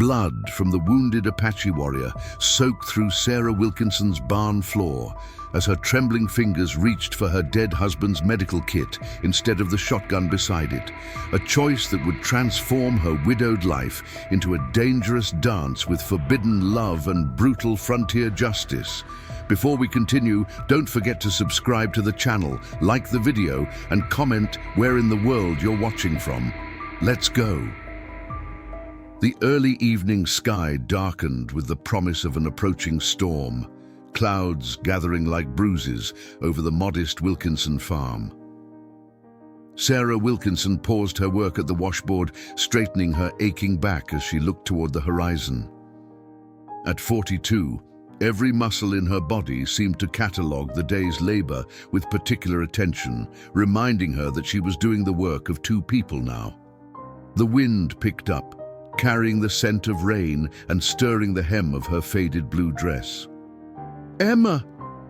Blood from the wounded Apache warrior soaked through Sarah Wilkinson's barn floor as her trembling fingers reached for her dead husband's medical kit instead of the shotgun beside it, a choice that would transform her widowed life into a dangerous dance with forbidden love and brutal frontier justice. Before we continue, don't forget to subscribe to the channel, like the video, and comment where in the world you're watching from. Let's go. The early evening sky darkened with the promise of an approaching storm, clouds gathering like bruises over the modest Wilkinson farm. Sarah Wilkinson paused her work at the washboard, straightening her aching back as she looked toward the horizon. At 42, every muscle in her body seemed to catalogue the day's labor with particular attention, reminding her that she was doing the work of two people now. The wind picked up, carrying the scent of rain and stirring the hem of her faded blue dress. "Emma!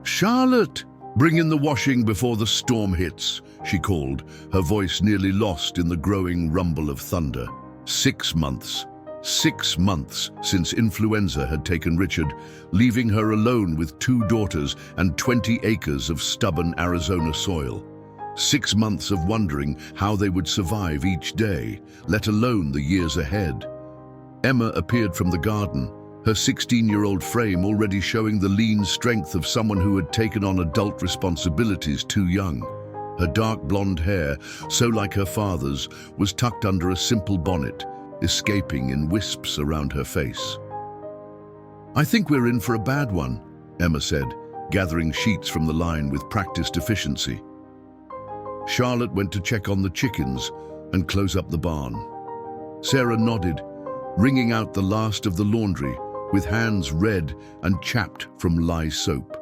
Charlotte! Bring in the washing before the storm hits," she called, her voice nearly lost in the growing rumble of thunder. 6 months. 6 months since influenza had taken Richard, leaving her alone with 2 daughters and 20 acres of stubborn Arizona soil. 6 months of wondering how they would survive each day, let alone the years ahead. Emma appeared from the garden, her 16-year-old frame already showing the lean strength of someone who had taken on adult responsibilities too young. Her dark blonde hair, so like her father's, was tucked under a simple bonnet, escaping in wisps around her face. "I think we're in for a bad one," Emma said, gathering sheets from the line with practiced efficiency. Charlotte went to check on the chickens and close up the barn. Sarah nodded, wringing out the last of the laundry with hands red and chapped from lye soap.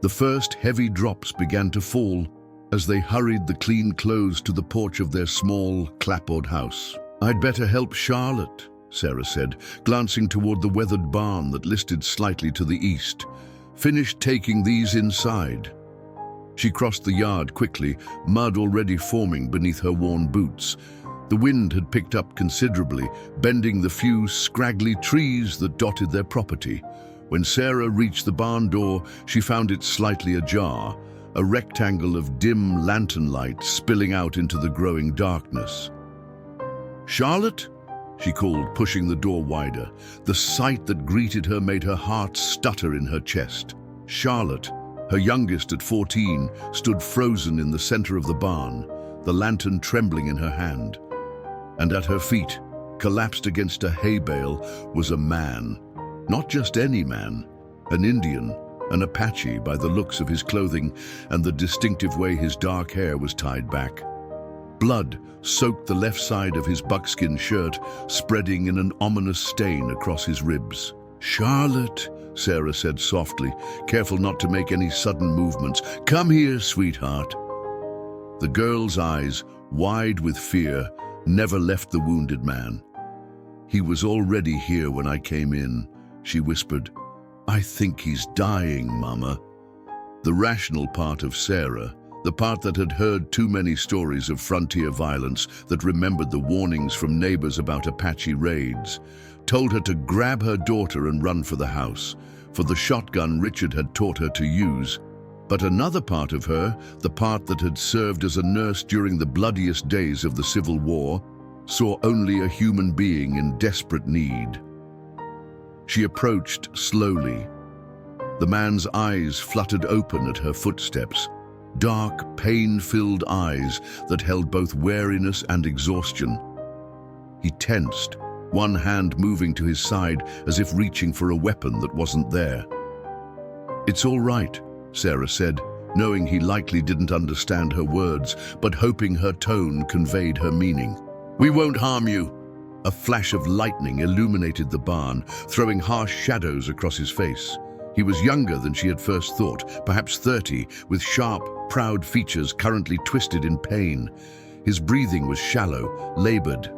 The first heavy drops began to fall as they hurried the clean clothes to the porch of their small, clapboard house. "I'd better help Charlotte," Sarah said, glancing toward the weathered barn that listed slightly to the east. "Finish taking these inside." She crossed the yard quickly, mud already forming beneath her worn boots. The wind had picked up considerably, bending the few scraggly trees that dotted their property. When Sarah reached the barn door, she found it slightly ajar, a rectangle of dim lantern light spilling out into the growing darkness. "Charlotte?" she called, pushing the door wider. The sight that greeted her made her heart stutter in her chest. Charlotte, her youngest at 14, stood frozen in the center of the barn, the lantern trembling in her hand. And at her feet, collapsed against a hay bale, was a man. Not just any man, an Indian, an Apache by the looks of his clothing and the distinctive way his dark hair was tied back. Blood soaked the left side of his buckskin shirt, spreading in an ominous stain across his ribs. "Charlotte," Sarah said softly, careful not to make any sudden movements. "Come here, sweetheart." The girl's eyes, wide with fear, never left the wounded man. "He was already here when I came in," she whispered. "I think he's dying, Mama." The rational part of Sarah, the part that had heard too many stories of frontier violence, that remembered the warnings from neighbors about Apache raids, told her to grab her daughter and run for the house, for the shotgun Richard had taught her to use. But another part of her, the part that had served as a nurse during the bloodiest days of the Civil War, saw only a human being in desperate need. She approached slowly. The man's eyes fluttered open at her footsteps, dark, pain-filled eyes that held both wariness and exhaustion. He tensed, one hand moving to his side as if reaching for a weapon that wasn't there. "It's all right," Sarah said, knowing he likely didn't understand her words, but hoping her tone conveyed her meaning. "We won't harm you." A flash of lightning illuminated the barn, throwing harsh shadows across his face. He was younger than she had first thought, perhaps 30, with sharp, proud features currently twisted in pain. His breathing was shallow, labored.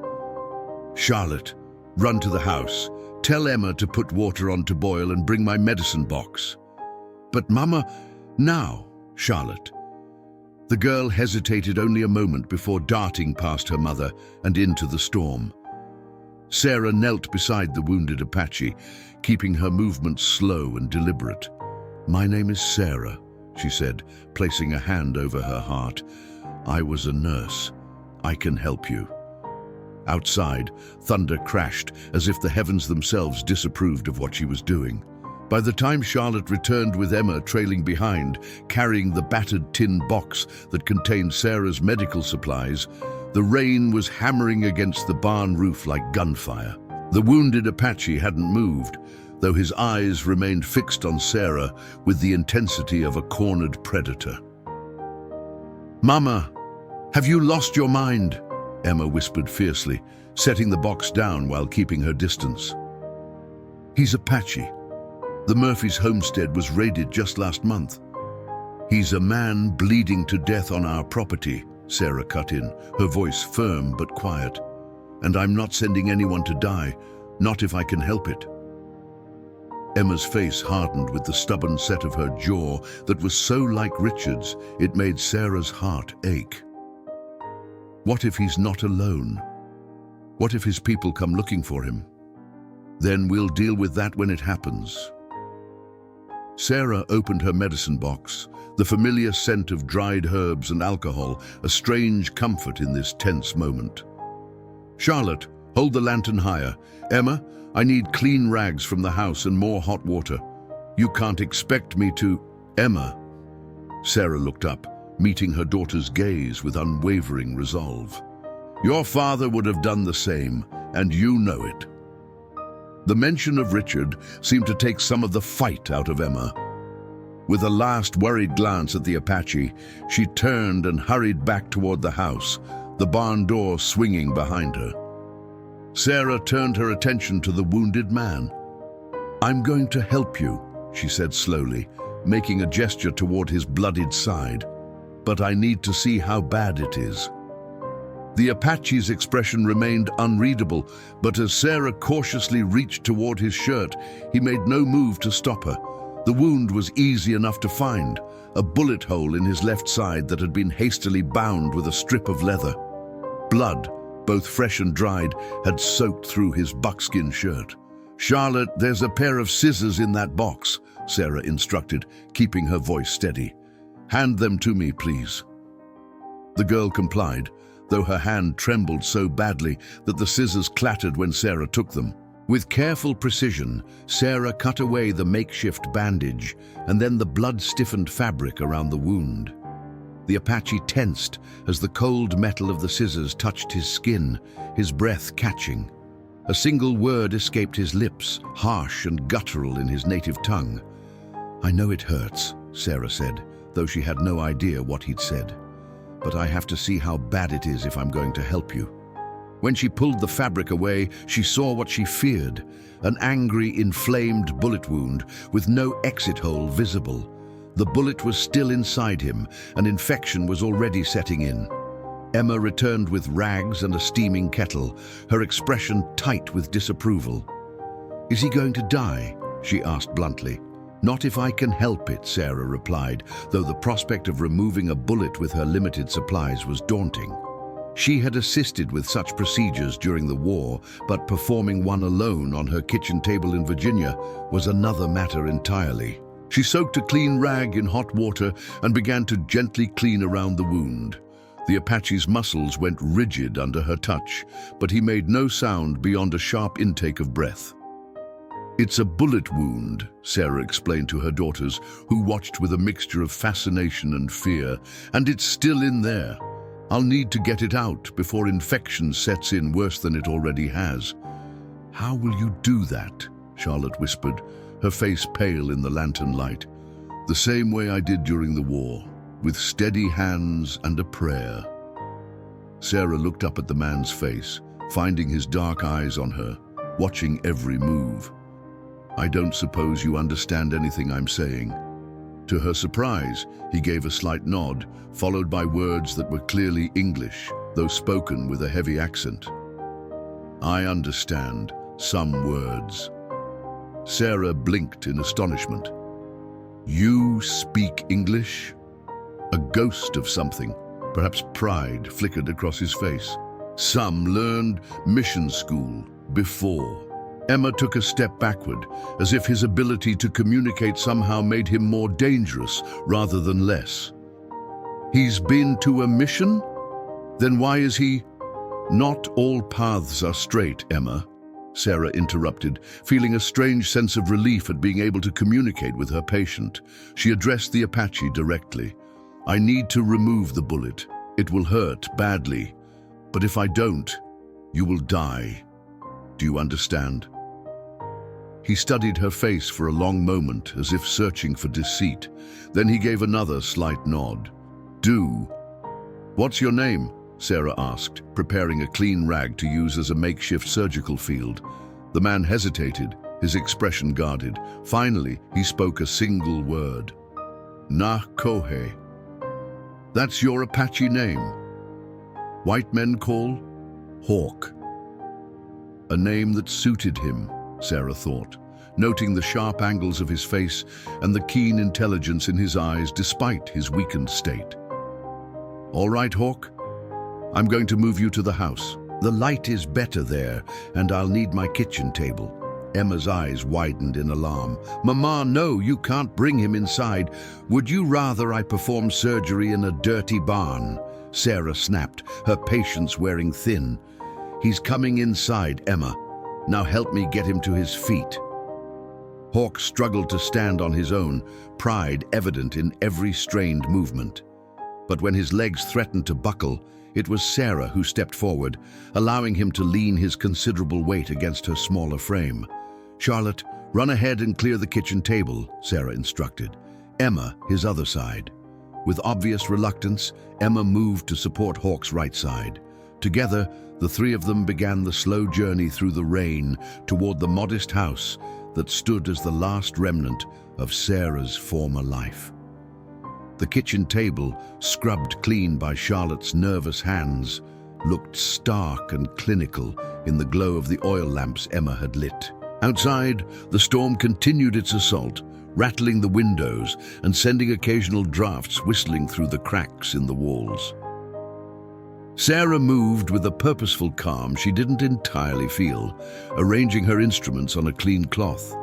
"Charlotte, run to the house. Tell Emma to put water on to boil and bring my medicine box." "But Mama, now, Charlotte." The girl hesitated only a moment before darting past her mother and into the storm. Sarah knelt beside the wounded Apache, keeping her movements slow and deliberate. "My name is Sarah," she said, placing a hand over her heart. "I was a nurse. I can help you." Outside, thunder crashed as if the heavens themselves disapproved of what she was doing. By the time Charlotte returned with Emma trailing behind, carrying the battered tin box that contained Sarah's medical supplies, the rain was hammering against the barn roof like gunfire. The wounded Apache hadn't moved, though his eyes remained fixed on Sarah with the intensity of a cornered predator. "Mama, have you lost your mind?" Emma whispered fiercely, setting the box down while keeping her distance. "He's Apache. The Murphys' homestead was raided just last month. He's a man bleeding to death on our property," Sarah cut in, her voice firm but quiet. "And I'm not sending anyone to die, not if I can help it." Emma's face hardened with the stubborn set of her jaw that was so like Richard's it made Sarah's heart ache. What if he's not alone? What if his people come looking for him? Then we'll deal with that when it happens. Sarah opened her medicine box, the familiar scent of dried herbs and alcohol, a strange comfort in this tense moment. "Charlotte, hold the lantern higher. Emma, I need clean rags from the house and more hot water. You can't expect me to—" "Emma." Sarah looked up, meeting her daughter's gaze with unwavering resolve. "Your father would have done the same, and you know it." The mention of Richard seemed to take some of the fight out of Emma. With a last worried glance at the Apache, she turned and hurried back toward the house, the barn door swinging behind her. Sarah turned her attention to the wounded man. "I'm going to help you," she said slowly, making a gesture toward his bloodied side. "But I need to see how bad it is." The Apache's expression remained unreadable, but as Sarah cautiously reached toward his shirt, he made no move to stop her. The wound was easy enough to find, a bullet hole in his left side that had been hastily bound with a strip of leather. Blood, both fresh and dried, had soaked through his buckskin shirt. "Charlotte, there's a pair of scissors in that box," Sarah instructed, keeping her voice steady. "Hand them to me, please." The girl complied, though her hand trembled so badly that the scissors clattered when Sarah took them. With careful precision, Sarah cut away the makeshift bandage and then the blood-stiffened fabric around the wound. The Apache tensed as the cold metal of the scissors touched his skin, his breath catching. A single word escaped his lips, harsh and guttural in his native tongue. "I know it hurts," Sarah said, though she had no idea what he'd said. "But I have to see how bad it is if I'm going to help you." When she pulled the fabric away, she saw what she feared, an angry, inflamed bullet wound with no exit hole visible. The bullet was still inside him, and infection was already setting in. Emma returned with rags and a steaming kettle, her expression tight with disapproval. "Is he going to die?" she asked bluntly. "Not if I can help it," Sarah replied, though the prospect of removing a bullet with her limited supplies was daunting. She had assisted with such procedures during the war, but performing one alone on her kitchen table in Virginia was another matter entirely. She soaked a clean rag in hot water and began to gently clean around the wound. The Apache's muscles went rigid under her touch, but he made no sound beyond a sharp intake of breath. "It's a bullet wound," Sarah explained to her daughters, who watched with a mixture of fascination and fear, "and it's still in there. I'll need to get it out before infection sets in worse than it already has." "How will you do that?" Charlotte whispered, her face pale in the lantern light. "The same way I did during the war, with steady hands and a prayer." Sarah looked up at the man's face, finding his dark eyes on her, watching every move. "I don't suppose you understand anything I'm saying." To her surprise, he gave a slight nod, followed by words that were clearly English, though spoken with a heavy accent. "I understand some words." Sarah blinked in astonishment. "You speak English?" A ghost of something, perhaps pride, flickered across his face. "Some learned mission school," before. Emma took a step backward, as if his ability to communicate somehow made him more dangerous rather than less. He's been to a mission? Then why is he— Not all paths are straight, Emma, Sarah interrupted, feeling a strange sense of relief at being able to communicate with her patient. She addressed the Apache directly. I need to remove the bullet. It will hurt badly. But if I don't, you will die. Do you understand? He studied her face for a long moment, as if searching for deceit. Then he gave another slight nod. Do. What's your name? Sarah asked, preparing a clean rag to use as a makeshift surgical field. The man hesitated, his expression guarded. Finally, he spoke a single word. Na Kohe. That's your Apache name. White men call Hawk. A name that suited him, Sarah thought, noting the sharp angles of his face and the keen intelligence in his eyes despite his weakened state. All right, Hawk. I'm going to move you to the house. The light is better there, and I'll need my kitchen table. Emma's eyes widened in alarm. Mama, no, you can't bring him inside. Would you rather I perform surgery in a dirty barn? Sarah snapped, her patience wearing thin. He's coming inside, Emma. Now help me get him to his feet. Hawk struggled to stand on his own, pride evident in every strained movement. But when his legs threatened to buckle, it was Sarah who stepped forward, allowing him to lean his considerable weight against her smaller frame. Charlotte, run ahead and clear the kitchen table, Sarah instructed. Emma, his other side. With obvious reluctance, Emma moved to support Hawk's right side. Together, the three of them began the slow journey through the rain toward the modest house that stood as the last remnant of Sarah's former life. The kitchen table, scrubbed clean by Charlotte's nervous hands, looked stark and clinical in the glow of the oil lamps Emma had lit. Outside, the storm continued its assault, rattling the windows and sending occasional drafts whistling through the cracks in the walls. Sarah moved with a purposeful calm she didn't entirely feel, arranging her instruments on a clean cloth.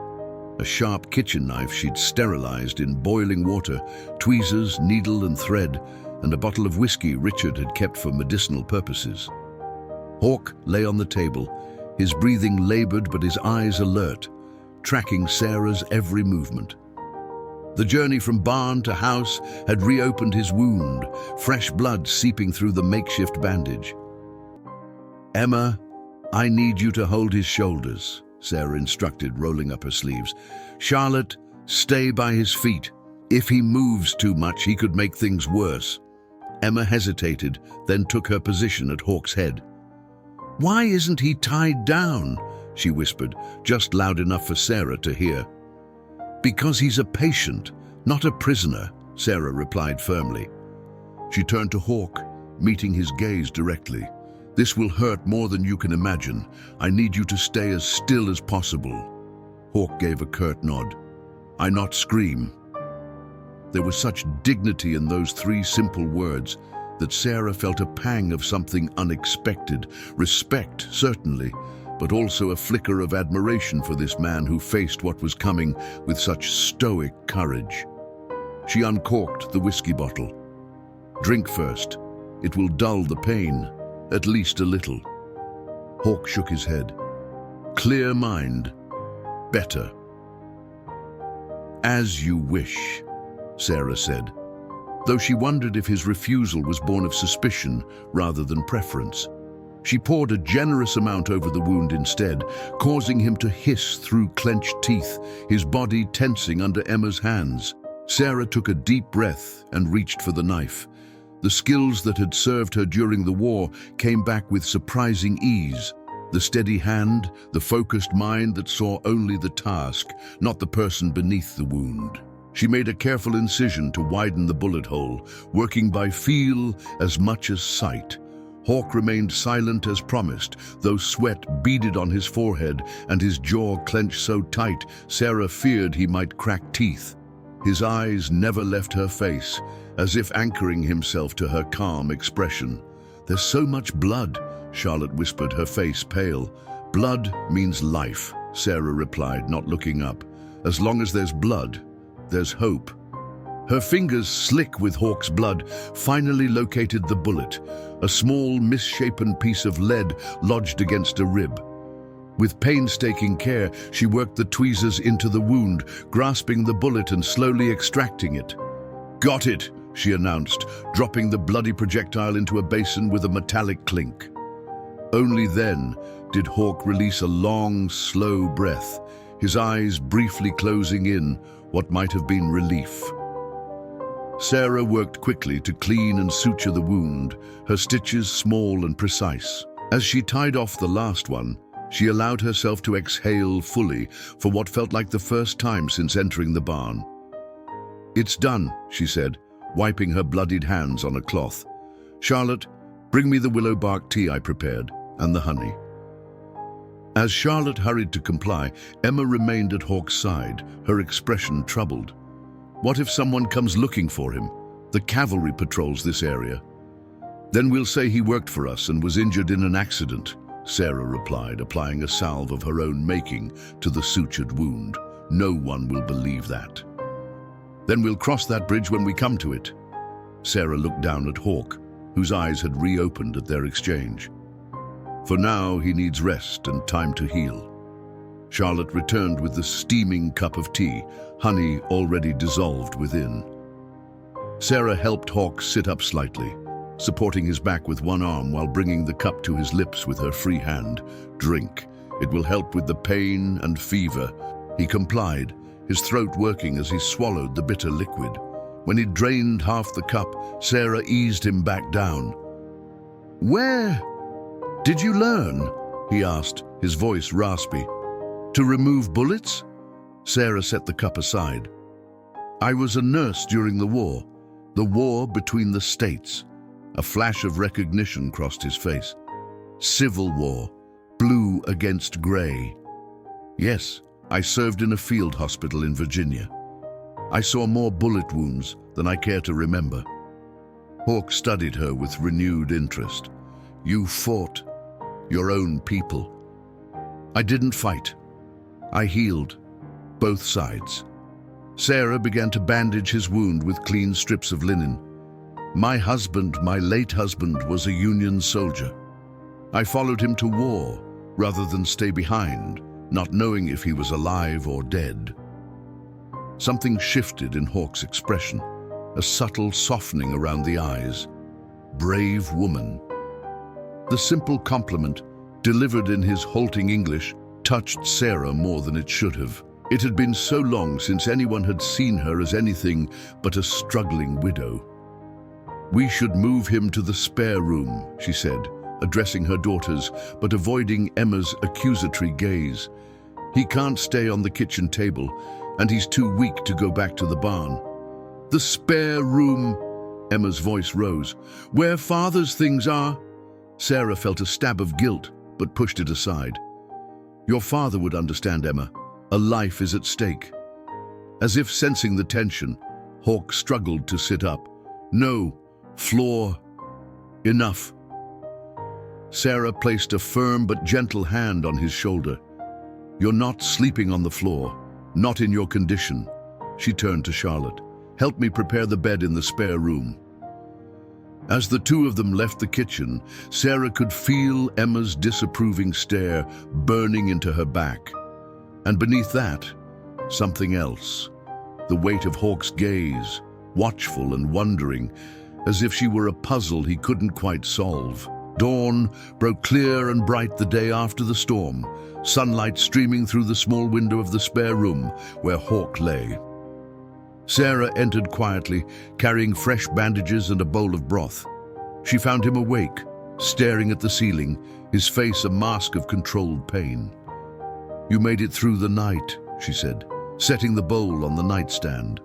A sharp kitchen knife she'd sterilized in boiling water, tweezers, needle and thread, and a bottle of whiskey Richard had kept for medicinal purposes. Hawk lay on the table, his breathing labored but his eyes alert, tracking Sarah's every movement. The journey from barn to house had reopened his wound, fresh blood seeping through the makeshift bandage. Emma, I need you to hold his shoulders, Sarah instructed, rolling up her sleeves. Charlotte, stay by his feet. If he moves too much, he could make things worse. Emma hesitated, then took her position at Hawk's head. Why isn't he tied down? She whispered, just loud enough for Sarah to hear. Because he's a patient, not a prisoner, Sarah replied firmly. She turned to Hawk, meeting his gaze directly. This will hurt more than you can imagine. I need you to stay as still as possible. Hawk gave a curt nod. I not scream. There was such dignity in those three simple words that Sarah felt a pang of something unexpected. Respect, certainly, but also a flicker of admiration for this man who faced what was coming with such stoic courage. She uncorked the whiskey bottle. Drink first. It will dull the pain, at least a little. Hawk shook his head. Clear mind. Better. As you wish, Sarah said, though she wondered if his refusal was born of suspicion rather than preference. She poured a generous amount over the wound instead, causing him to hiss through clenched teeth, his body tensing under Emma's hands. Sarah took a deep breath and reached for the knife. The skills that had served her during the war came back with surprising ease. The steady hand, the focused mind that saw only the task, not the person beneath the wound. She made a careful incision to widen the bullet hole, working by feel as much as sight. Hawk remained silent as promised, though sweat beaded on his forehead and his jaw clenched so tight Sarah feared he might crack teeth. His eyes never left her face, as if anchoring himself to her calm expression. There's so much blood, Charlotte whispered, her face pale. Blood means life, Sarah replied, not looking up. As long as there's blood, there's hope. Her fingers, slick with Hawk's blood, finally located the bullet, a small, misshapen piece of lead lodged against a rib. With painstaking care, she worked the tweezers into the wound, grasping the bullet and slowly extracting it. "Got it," she announced, dropping the bloody projectile into a basin with a metallic clink. Only then did Hawk release a long, slow breath, his eyes briefly closing in what might have been relief. Sarah worked quickly to clean and suture the wound, her stitches small and precise. As she tied off the last one, she allowed herself to exhale fully for what felt like the first time since entering the barn. "It's done," she said, wiping her bloodied hands on a cloth. "Charlotte, bring me the willow bark tea I prepared, and the honey." As Charlotte hurried to comply, Emma remained at Hawk's side, her expression troubled. "What if someone comes looking for him? The cavalry patrols this area." "Then we'll say he worked for us and was injured in an accident," Sarah replied, applying a salve of her own making to the sutured wound. "No one will believe that." "Then we'll cross that bridge when we come to it." Sarah looked down at Hawk, whose eyes had reopened at their exchange. "For now, he needs rest and time to heal." Charlotte returned with the steaming cup of tea, honey already dissolved within. Sarah helped Hawk sit up slightly, supporting his back with one arm while bringing the cup to his lips with her free hand. "Drink. It will help with the pain and fever." He complied, his throat working as he swallowed the bitter liquid. When he'd drained half the cup, Sarah eased him back down. "Where did you learn?" he asked, his voice raspy. "To remove bullets?" Sarah set the cup aside. "I was a nurse during the war between the states." A flash of recognition crossed his face. "Civil War, blue against gray." "Yes, I served in a field hospital in Virginia. I saw more bullet wounds than I care to remember." Hawk studied her with renewed interest. "You fought your own people." "I didn't fight. I healed both sides." Sarah began to bandage his wound with clean strips of linen. My late husband, was a Union soldier. I followed him to war rather than stay behind, not knowing if he was alive or dead." Something shifted in Hawk's expression, a subtle softening around the eyes. "Brave woman." The simple compliment, delivered in his halting English, touched Sarah more than it should have. It had been so long since anyone had seen her as anything but a struggling widow. "We should move him to the spare room," she said, addressing her daughters, but avoiding Emma's accusatory gaze. "He can't stay on the kitchen table, and he's too weak to go back to the barn." "The spare room," Emma's voice rose. "Where Father's things are." Sarah felt a stab of guilt, but pushed it aside. "Your father would understand, Emma. A life is at stake." As if sensing the tension, Hawk struggled to sit up. "No, floor. Enough." Sarah placed a firm but gentle hand on his shoulder. "You're not sleeping on the floor, not in your condition." She turned to Charlotte. "Help me prepare the bed in the spare room." As the two of them left the kitchen, Sarah could feel Emma's disapproving stare burning into her back. And beneath that, something else. The weight of Hawk's gaze, watchful and wondering, as if she were a puzzle he couldn't quite solve. Dawn broke clear and bright the day after the storm, sunlight streaming through the small window of the spare room where Hawk lay. Sarah entered quietly, carrying fresh bandages and a bowl of broth. She found him awake, staring at the ceiling, his face a mask of controlled pain. "You made it through the night," she said, setting the bowl on the nightstand.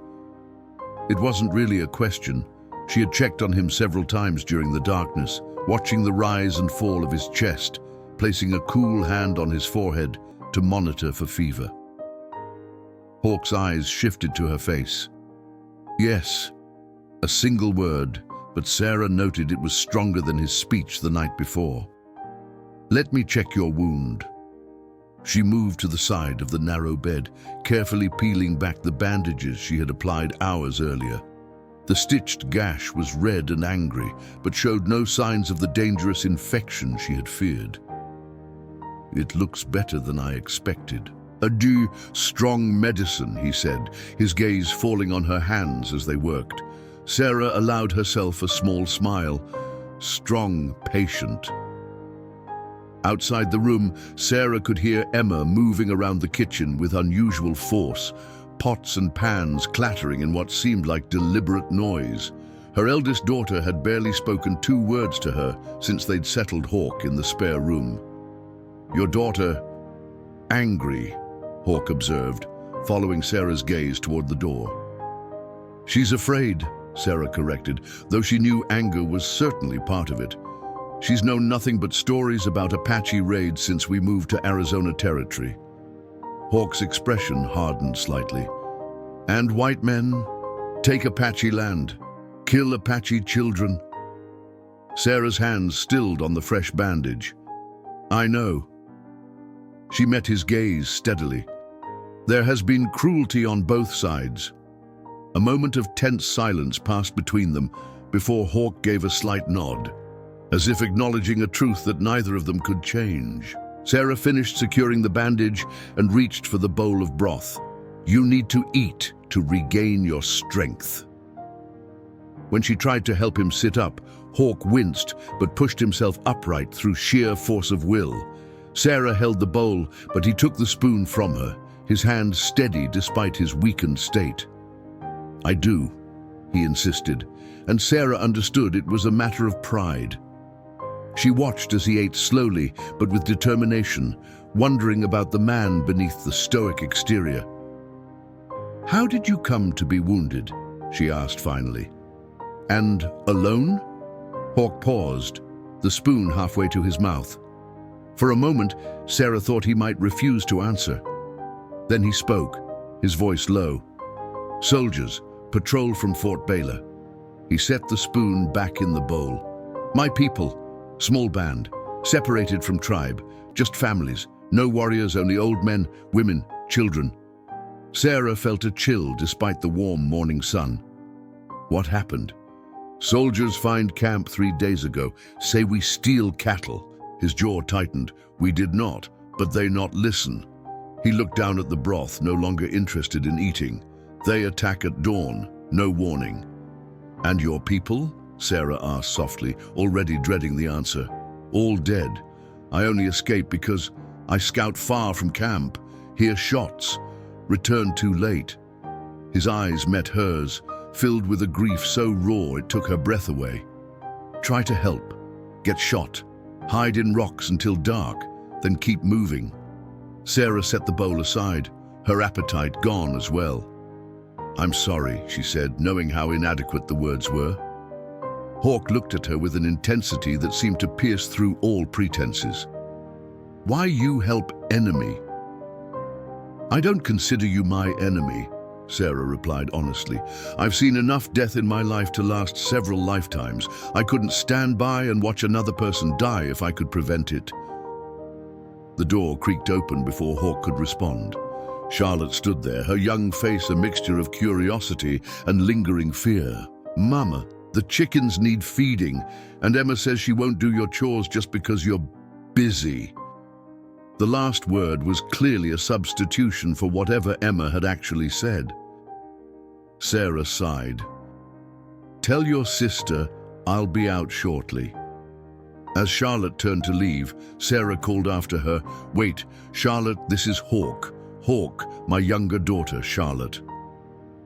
It wasn't really a question. She had checked on him several times during the darkness, watching the rise and fall of his chest, placing a cool hand on his forehead to monitor for fever. Hawk's eyes shifted to her face. "Yes," a single word, but Sarah noted it was stronger than his speech the night before. "Let me check your wound." She moved to the side of the narrow bed, carefully peeling back the bandages she had applied hours earlier. The stitched gash was red and angry, but showed no signs of the dangerous infection she had feared. "It looks better than I expected." "Adieu, strong medicine," he said, his gaze falling on her hands as they worked. Sarah allowed herself a small smile. Strong, patient. Outside the room, Sarah could hear Emma moving around the kitchen with unusual force, pots and pans clattering in what seemed like deliberate noise. Her eldest daughter had barely spoken 2 words to her since they'd settled Hawk in the spare room. "Your daughter, angry," Hawk observed, following Sarah's gaze toward the door. "She's afraid," Sarah corrected, though she knew anger was certainly part of it. "She's known nothing but stories about Apache raids since we moved to Arizona territory." Hawk's expression hardened slightly. "And white men take Apache land, kill Apache children." Sarah's hands stilled on the fresh bandage. "I know." She met his gaze steadily. "There has been cruelty on both sides." A moment of tense silence passed between them before Hawk gave a slight nod, as if acknowledging a truth that neither of them could change. Sarah finished securing the bandage and reached for the bowl of broth. "You need to eat to regain your strength." When she tried to help him sit up, Hawk winced but pushed himself upright through sheer force of will. Sarah held the bowl, but he took the spoon from her, his hand steady despite his weakened state. "I do," he insisted, and Sarah understood it was a matter of pride. She watched as he ate slowly but with determination, wondering about the man beneath the stoic exterior. "How did you come to be wounded?" she asked finally. "And alone?" Hawk paused, the spoon halfway to his mouth. For a moment, Sarah thought he might refuse to answer. Then he spoke, his voice low. "Soldiers, patrol from Fort Baylor." He set the spoon back in the bowl. "My people, small band, separated from tribe, just families, no warriors, only old men, women, children." Sarah felt a chill despite the warm morning sun. "What happened?" "Soldiers find camp 3 days ago, say we steal cattle." His jaw tightened. "We did not, but they not listen." He looked down at the broth, no longer interested in eating. "They attack at dawn, no warning." "And your people?" Sarah asked softly, already dreading the answer. "All dead. I only escaped because I scout far from camp, hear shots, return too late." His eyes met hers, filled with a grief so raw it took her breath away. "Try to help. Get shot. Hide in rocks until dark, then keep moving." Sarah set the bowl aside, her appetite gone as well. "I'm sorry," she said, knowing how inadequate the words were. Hawk looked at her with an intensity that seemed to pierce through all pretenses. "Why you help enemy?" "I don't consider you my enemy," Sarah replied honestly. "I've seen enough death in my life to last several lifetimes. I couldn't stand by and watch another person die if I could prevent it." The door creaked open before Hawk could respond. Charlotte stood there, her young face a mixture of curiosity and lingering fear. "Mama, the chickens need feeding, and Emma says she won't do your chores just because you're busy." The last word was clearly a substitution for whatever Emma had actually said. Sarah sighed. "Tell your sister I'll be out shortly." As Charlotte turned to leave, Sarah called after her, "Wait, Charlotte, this is Hawk. Hawk, my younger daughter, Charlotte."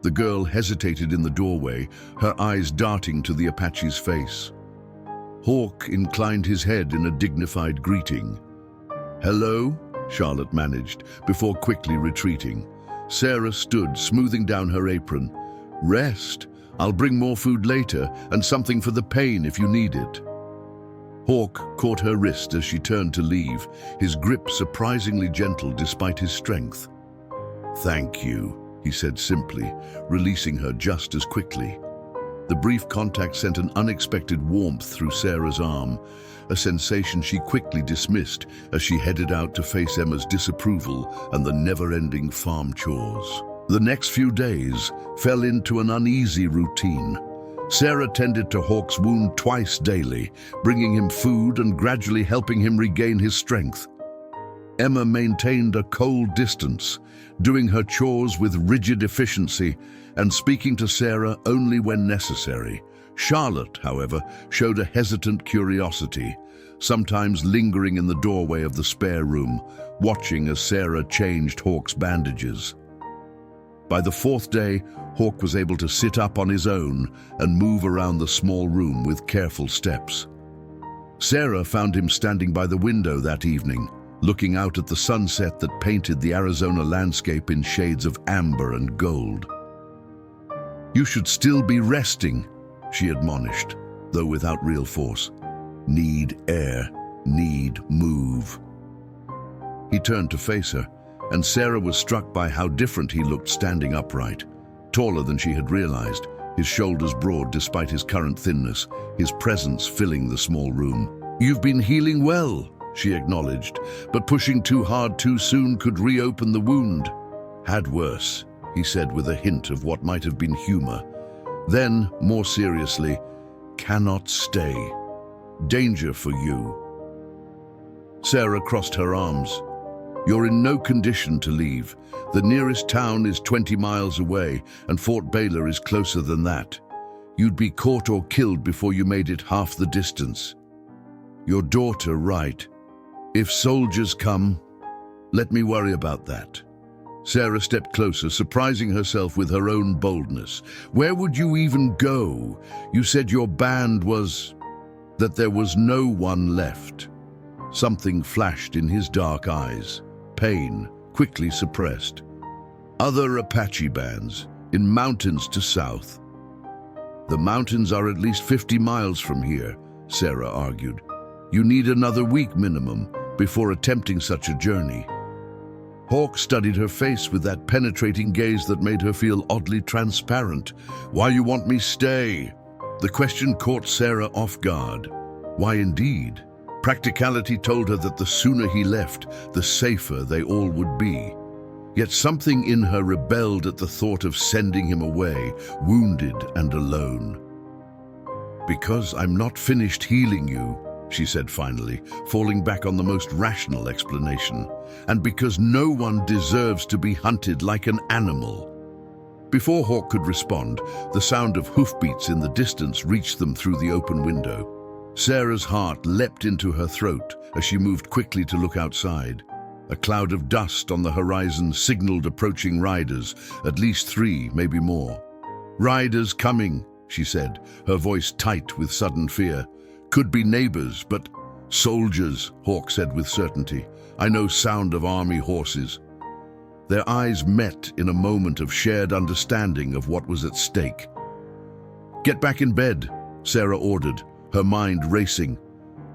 The girl hesitated in the doorway, her eyes darting to the Apache's face. Hawk inclined his head in a dignified greeting. "Hello?" Charlotte managed, before quickly retreating. Sarah stood, smoothing down her apron. "Rest. I'll bring more food later, and something for the pain if you need it." Hawk caught her wrist as she turned to leave, his grip surprisingly gentle despite his strength. "Thank you," he said simply, releasing her just as quickly. The brief contact sent an unexpected warmth through Sarah's arm, a sensation she quickly dismissed as she headed out to face Emma's disapproval and the never-ending farm chores. The next few days fell into an uneasy routine. Sarah tended to Hawk's wound twice daily, bringing him food and gradually helping him regain his strength. Emma maintained a cold distance, doing her chores with rigid efficiency and speaking to Sarah only when necessary. Charlotte, however, showed a hesitant curiosity, sometimes lingering in the doorway of the spare room, watching as Sarah changed Hawk's bandages. By the fourth day, Hawk was able to sit up on his own and move around the small room with careful steps. Sarah found him standing by the window that evening, looking out at the sunset that painted the Arizona landscape in shades of amber and gold. "You should still be resting," she admonished, though without real force. "Need air, need move." He turned to face her, and Sarah was struck by how different he looked standing upright, taller than she had realized, his shoulders broad despite his current thinness, his presence filling the small room. "You've been healing well," she acknowledged, "but pushing too hard too soon could reopen the wound." "Had worse," he said with a hint of what might have been humor. Then, more seriously, "Cannot stay. Danger for you." Sarah crossed her arms. "You're in no condition to leave. The nearest town is 20 miles away, and Fort Baylor is closer than that. You'd be caught or killed before you made it half the distance. Your daughter right. If soldiers come, let me worry about that." Sarah stepped closer, surprising herself with her own boldness. "Where would you even go? You said your band was... that there was no one left." Something flashed in his dark eyes. Pain, quickly suppressed. "Other Apache bands, in mountains to south." "The mountains are at least 50 miles from here," Sarah argued. "You need another week minimum before attempting such a journey." Hawk studied her face with that penetrating gaze that made her feel oddly transparent. "Why you want me stay?" The question caught Sarah off guard. Why indeed? Practicality told her that the sooner he left, the safer they all would be. Yet something in her rebelled at the thought of sending him away, wounded and alone. "Because I'm not finished healing you," she said finally, falling back on the most rational explanation. "And because no one deserves to be hunted like an animal." Before Hawk could respond, the sound of hoofbeats in the distance reached them through the open window. Sarah's heart leapt into her throat as she moved quickly to look outside. A cloud of dust on the horizon signaled approaching riders, at least 3, maybe more. "Riders coming," she said, her voice tight with sudden fear. "Could be neighbors, but..." "Soldiers," Hawk said with certainty. "I know sound of army horses." Their eyes met in a moment of shared understanding of what was at stake. "Get back in bed," Sarah ordered, her mind racing.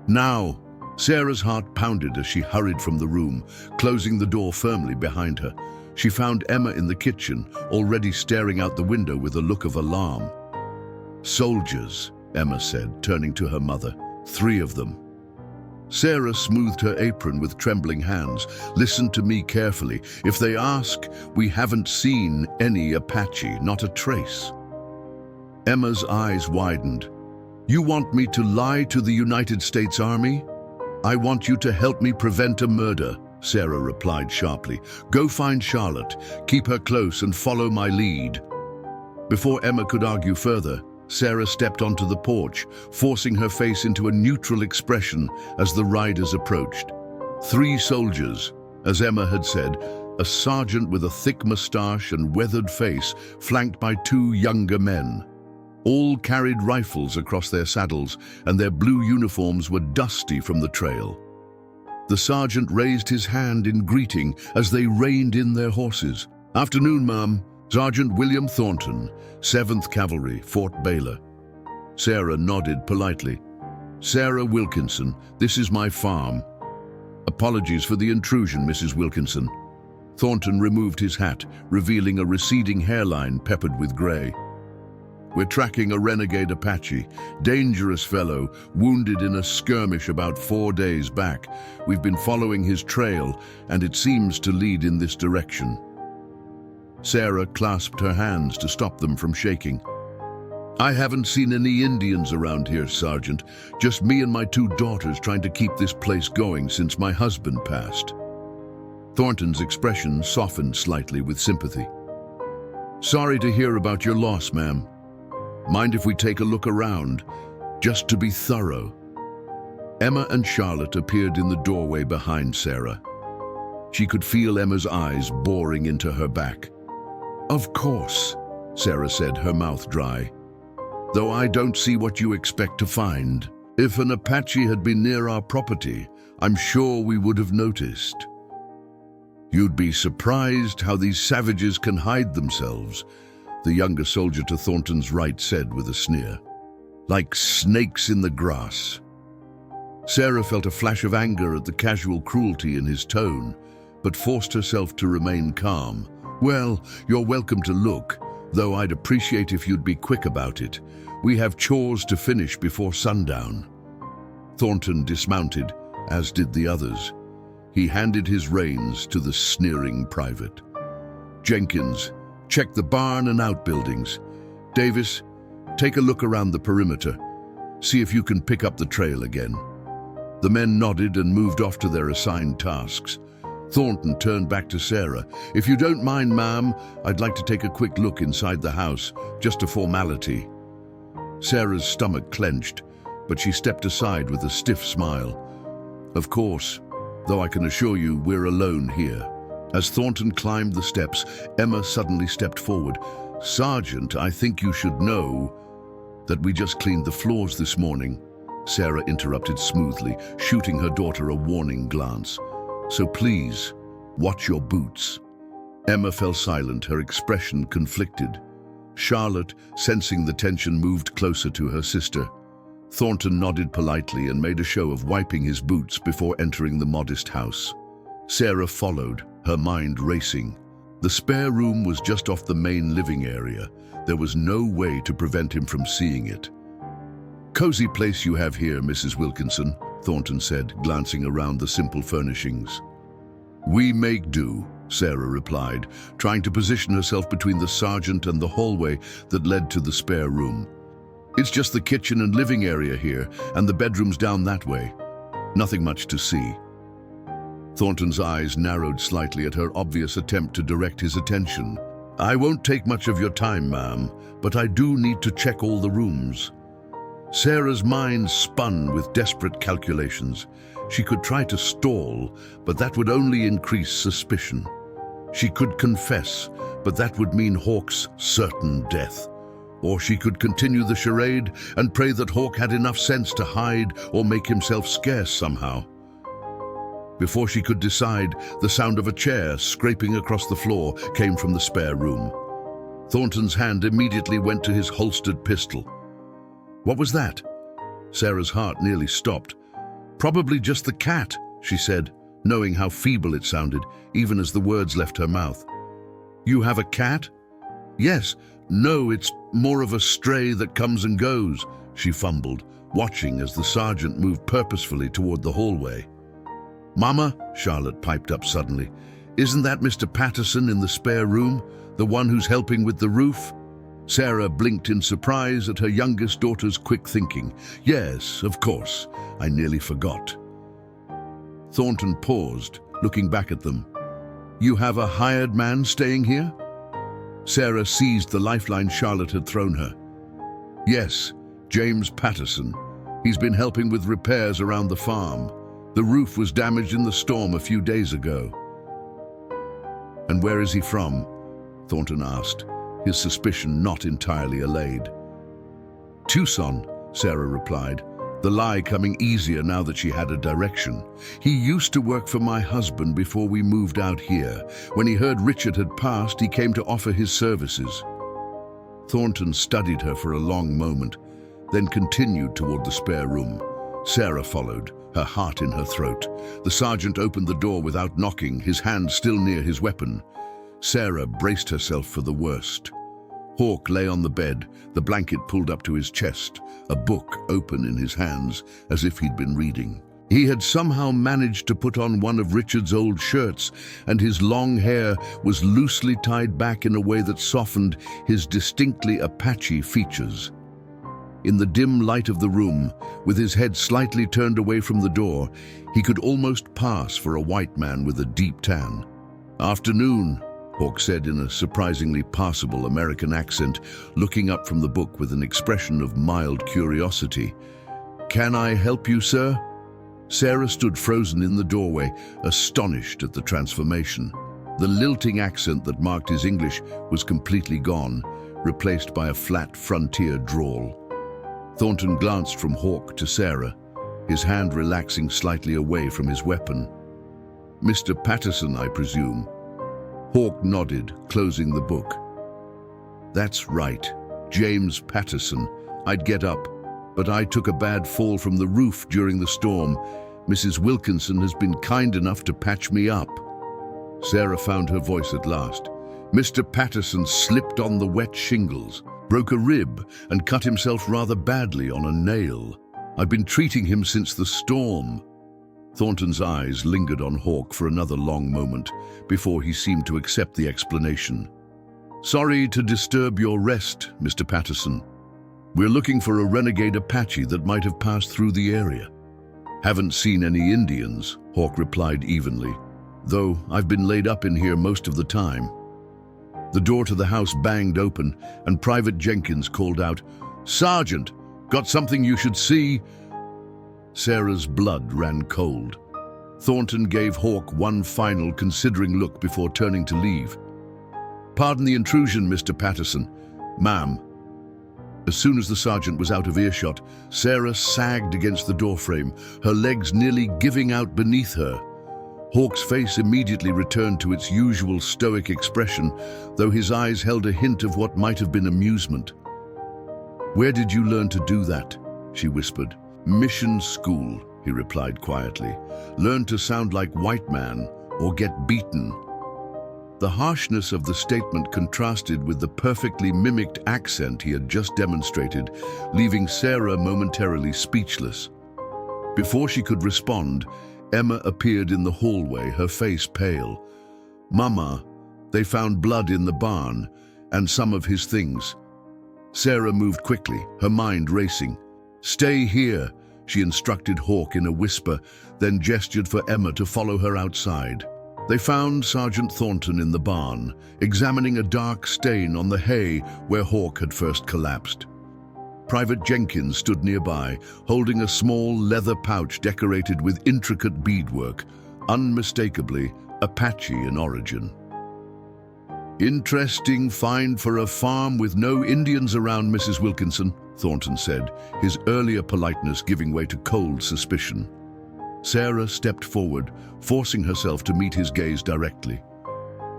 "Now!" Sarah's heart pounded as she hurried from the room, closing the door firmly behind her. She found Emma in the kitchen, already staring out the window with a look of alarm. "Soldiers," Emma said, turning to her mother. "3 of them." Sarah smoothed her apron with trembling hands. "Listen to me carefully. If they ask, we haven't seen any Apache, not a trace." Emma's eyes widened. "You want me to lie to the United States Army?" "I want you to help me prevent a murder," Sarah replied sharply. "Go find Charlotte, keep her close and follow my lead." Before Emma could argue further, Sarah stepped onto the porch, forcing her face into a neutral expression as the riders approached. 3 soldiers, as Emma had said, a sergeant with a thick mustache and weathered face, flanked by 2 younger men. All carried rifles across their saddles, and their blue uniforms were dusty from the trail. The sergeant raised his hand in greeting as they reined in their horses. "Afternoon, ma'am. Sergeant William Thornton, 7th Cavalry, Fort Baylor." Sarah nodded politely. "Sarah Wilkinson, this is my farm." "Apologies for the intrusion, Mrs. Wilkinson." Thornton removed his hat, revealing a receding hairline peppered with gray. We're tracking a renegade Apache, dangerous fellow, wounded in a skirmish about 4 days back. We've been following his trail, and it seems to lead in this direction." Sarah clasped her hands to stop them from shaking. "I haven't seen any Indians around here, Sergeant. Just me and my 2 daughters trying to keep this place going since my husband passed." Thornton's expression softened slightly with sympathy. "Sorry to hear about your loss, ma'am. Mind if we take a look around, just to be thorough?" Emma and Charlotte appeared in the doorway behind Sarah. She could feel Emma's eyes boring into her back. "Of course," Sarah said, her mouth dry. "Though I don't see what you expect to find. If an Apache had been near our property, I'm sure we would have noticed." "You'd be surprised how these savages can hide themselves," the younger soldier to Thornton's right said with a sneer. "Like snakes in the grass." Sarah felt a flash of anger at the casual cruelty in his tone, but forced herself to remain calm. "Well, you're welcome to look, though I'd appreciate if you'd be quick about it. We have chores to finish before sundown." Thornton dismounted, as did the others. He handed his reins to the sneering private. "Jenkins, check the barn and outbuildings. Davis, take a look around the perimeter. See if you can pick up the trail again." The men nodded and moved off to their assigned tasks. Thornton turned back to Sarah. "If you don't mind, ma'am, I'd like to take a quick look inside the house, just a formality." Sarah's stomach clenched, but she stepped aside with a stiff smile. "Of course, though I can assure you we're alone here." As Thornton climbed the steps, Emma suddenly stepped forward. "Sergeant, I think you should know that we just cleaned the floors this morning." Sarah interrupted smoothly, shooting her daughter a warning glance. "So please, watch your boots." Emma fell silent, her expression conflicted. Charlotte, sensing the tension, moved closer to her sister. Thornton nodded politely and made a show of wiping his boots before entering the modest house. Sarah followed, her mind racing. The spare room was just off the main living area. There was no way to prevent him from seeing it. "Cozy place you have here, Mrs. Wilkinson," Thornton said, glancing around the simple furnishings. "We make do," Sarah replied, trying to position herself between the sergeant and the hallway that led to the spare room. "It's just the kitchen and living area here, and the bedrooms down that way. Nothing much to see." Thornton's eyes narrowed slightly at her obvious attempt to direct his attention. "I won't take much of your time, ma'am, but I do need to check all the rooms." Sarah's mind spun with desperate calculations. She could try to stall, but that would only increase suspicion. She could confess, but that would mean Hawk's certain death. Or she could continue the charade and pray that Hawk had enough sense to hide or make himself scarce somehow. Before she could decide, the sound of a chair scraping across the floor came from the spare room. Thornton's hand immediately went to his holstered pistol. "What was that?" Sarah's heart nearly stopped. "Probably just the cat," she said, knowing how feeble it sounded, even as the words left her mouth. "You have a cat?" "Yes. No, it's more of a stray that comes and goes," she fumbled, watching as the sergeant moved purposefully toward the hallway. "Mama," Charlotte piped up suddenly, "isn't that Mr. Patterson in the spare room, the one who's helping with the roof?" Sarah blinked in surprise at her youngest daughter's quick thinking. "Yes, of course. I nearly forgot." Thornton paused, looking back at them. "You have a hired man staying here?" Sarah seized the lifeline Charlotte had thrown her. "Yes, James Patterson. He's been helping with repairs around the farm. The roof was damaged in the storm a few days ago." "And where is he from?" Thornton asked, his suspicion not entirely allayed. "Tucson," Sarah replied, the lie coming easier now that she had a direction. "He used to work for my husband before we moved out here. When he heard Richard had passed, he came to offer his services." Thornton studied her for a long moment, then continued toward the spare room. Sarah followed, her heart in her throat. The sergeant opened the door without knocking, his hand still near his weapon. Sarah braced herself for the worst. Hawk lay on the bed, the blanket pulled up to his chest, a book open in his hands, as if he'd been reading. He had somehow managed to put on one of Richard's old shirts, and his long hair was loosely tied back in a way that softened his distinctly Apache features. In the dim light of the room, with his head slightly turned away from the door, he could almost pass for a white man with a deep tan. "Afternoon," Hawk said in a surprisingly passable American accent, looking up from the book with an expression of mild curiosity. "Can I help you, sir?" Sarah stood frozen in the doorway, astonished at the transformation. The lilting accent that marked his English was completely gone, replaced by a flat frontier drawl. Thornton glanced from Hawk to Sarah, his hand relaxing slightly away from his weapon. "Mr. Patterson, I presume?" Hawk nodded, closing the book. "That's right, James Patterson. I'd get up, but I took a bad fall from the roof during the storm. Mrs. Wilkinson has been kind enough to patch me up." Sarah found her voice at last. "Mr. Patterson slipped on the wet shingles, broke a rib, and cut himself rather badly on a nail. I've been treating him since the storm." Thornton's eyes lingered on Hawk for another long moment before he seemed to accept the explanation. "Sorry to disturb your rest, Mr. Patterson. We're looking for a renegade Apache that might have passed through the area." "Haven't seen any Indians," Hawk replied evenly, "though I've been laid up in here most of the time." The door to the house banged open, and Private Jenkins called out, "Sergeant, got something you should see." Sarah's blood ran cold. Thornton gave Hawk one final considering look before turning to leave. "Pardon the intrusion, Mr. Patterson. Ma'am." As soon as the sergeant was out of earshot, Sarah sagged against the doorframe, her legs nearly giving out beneath her. Hawk's face immediately returned to its usual stoic expression, though his eyes held a hint of what might have been amusement. "Where did you learn to do that?" she whispered. "Mission school," he replied quietly. "Learn to sound like white man or get beaten." The harshness of the statement contrasted with the perfectly mimicked accent he had just demonstrated, leaving Sarah momentarily speechless. Before she could respond, Emma appeared in the hallway, her face pale. "Mama, they found blood in the barn, and some of his things." Sarah moved quickly, her mind racing. "Stay here," she instructed Hawk in a whisper, then gestured for Emma to follow her outside. They found Sergeant Thornton in the barn, examining a dark stain on the hay where Hawk had first collapsed. Private Jenkins stood nearby, holding a small leather pouch decorated with intricate beadwork, unmistakably Apache in origin. "Interesting find for a farm with no Indians around, Mrs. Wilkinson," Thornton said, his earlier politeness giving way to cold suspicion. Sarah stepped forward, forcing herself to meet his gaze directly.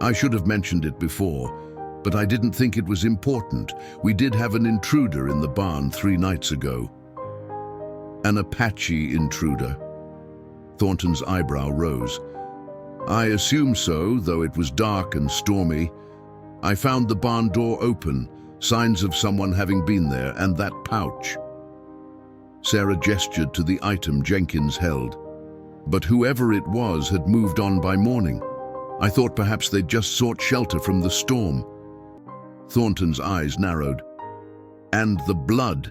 "I should have mentioned it before, but I didn't think it was important. We did have an intruder in the barn 3 nights ago." "An Apache intruder?" Thornton's eyebrow rose. "I assume so, though it was dark and stormy. I found the barn door open, signs of someone having been there, and that pouch." Sarah gestured to the item Jenkins held. "But whoever it was had moved on by morning. I thought perhaps they'd just sought shelter from the storm." Thornton's eyes narrowed. "And the blood."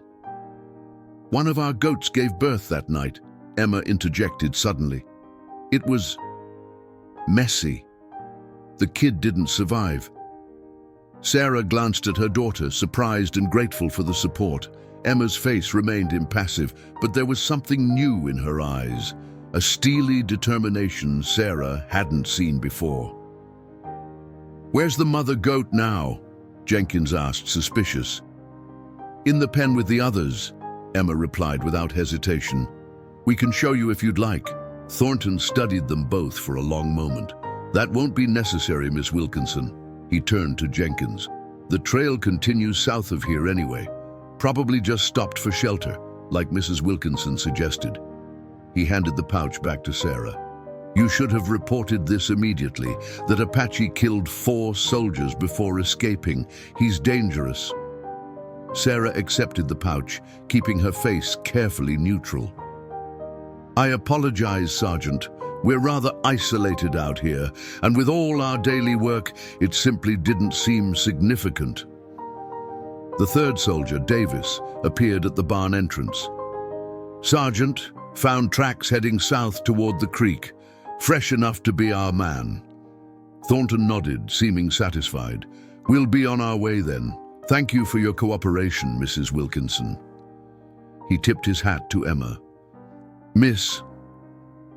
"One of our goats gave birth that night," Emma interjected suddenly. "It was messy. The kid didn't survive." Sarah glanced at her daughter, surprised and grateful for the support. Emma's face remained impassive, but there was something new in her eyes, a steely determination Sarah hadn't seen before. "Where's the mother goat now?" Jenkins asked, suspicious. "In the pen with the others," Emma replied without hesitation. "We can show you if you'd like." Thornton studied them both for a long moment. "That won't be necessary, Miss Wilkinson." He turned to Jenkins. "The trail continues south of here anyway. Probably just stopped for shelter, like Mrs. Wilkinson suggested." He handed the pouch back to Sarah. You should have reported this immediately, that Apache killed 4 soldiers before escaping. He's dangerous. Sarah accepted the pouch, keeping her face carefully neutral. I apologize, Sergeant. We're rather isolated out here, and with all our daily work, it simply didn't seem significant. The 3rd soldier, Davis, appeared at the barn entrance. Sergeant, found tracks heading south toward the creek, fresh enough to be our man. Thornton nodded, seeming satisfied. We'll be on our way then. Thank you for your cooperation, Mrs. Wilkinson. He tipped his hat to Emma. Miss.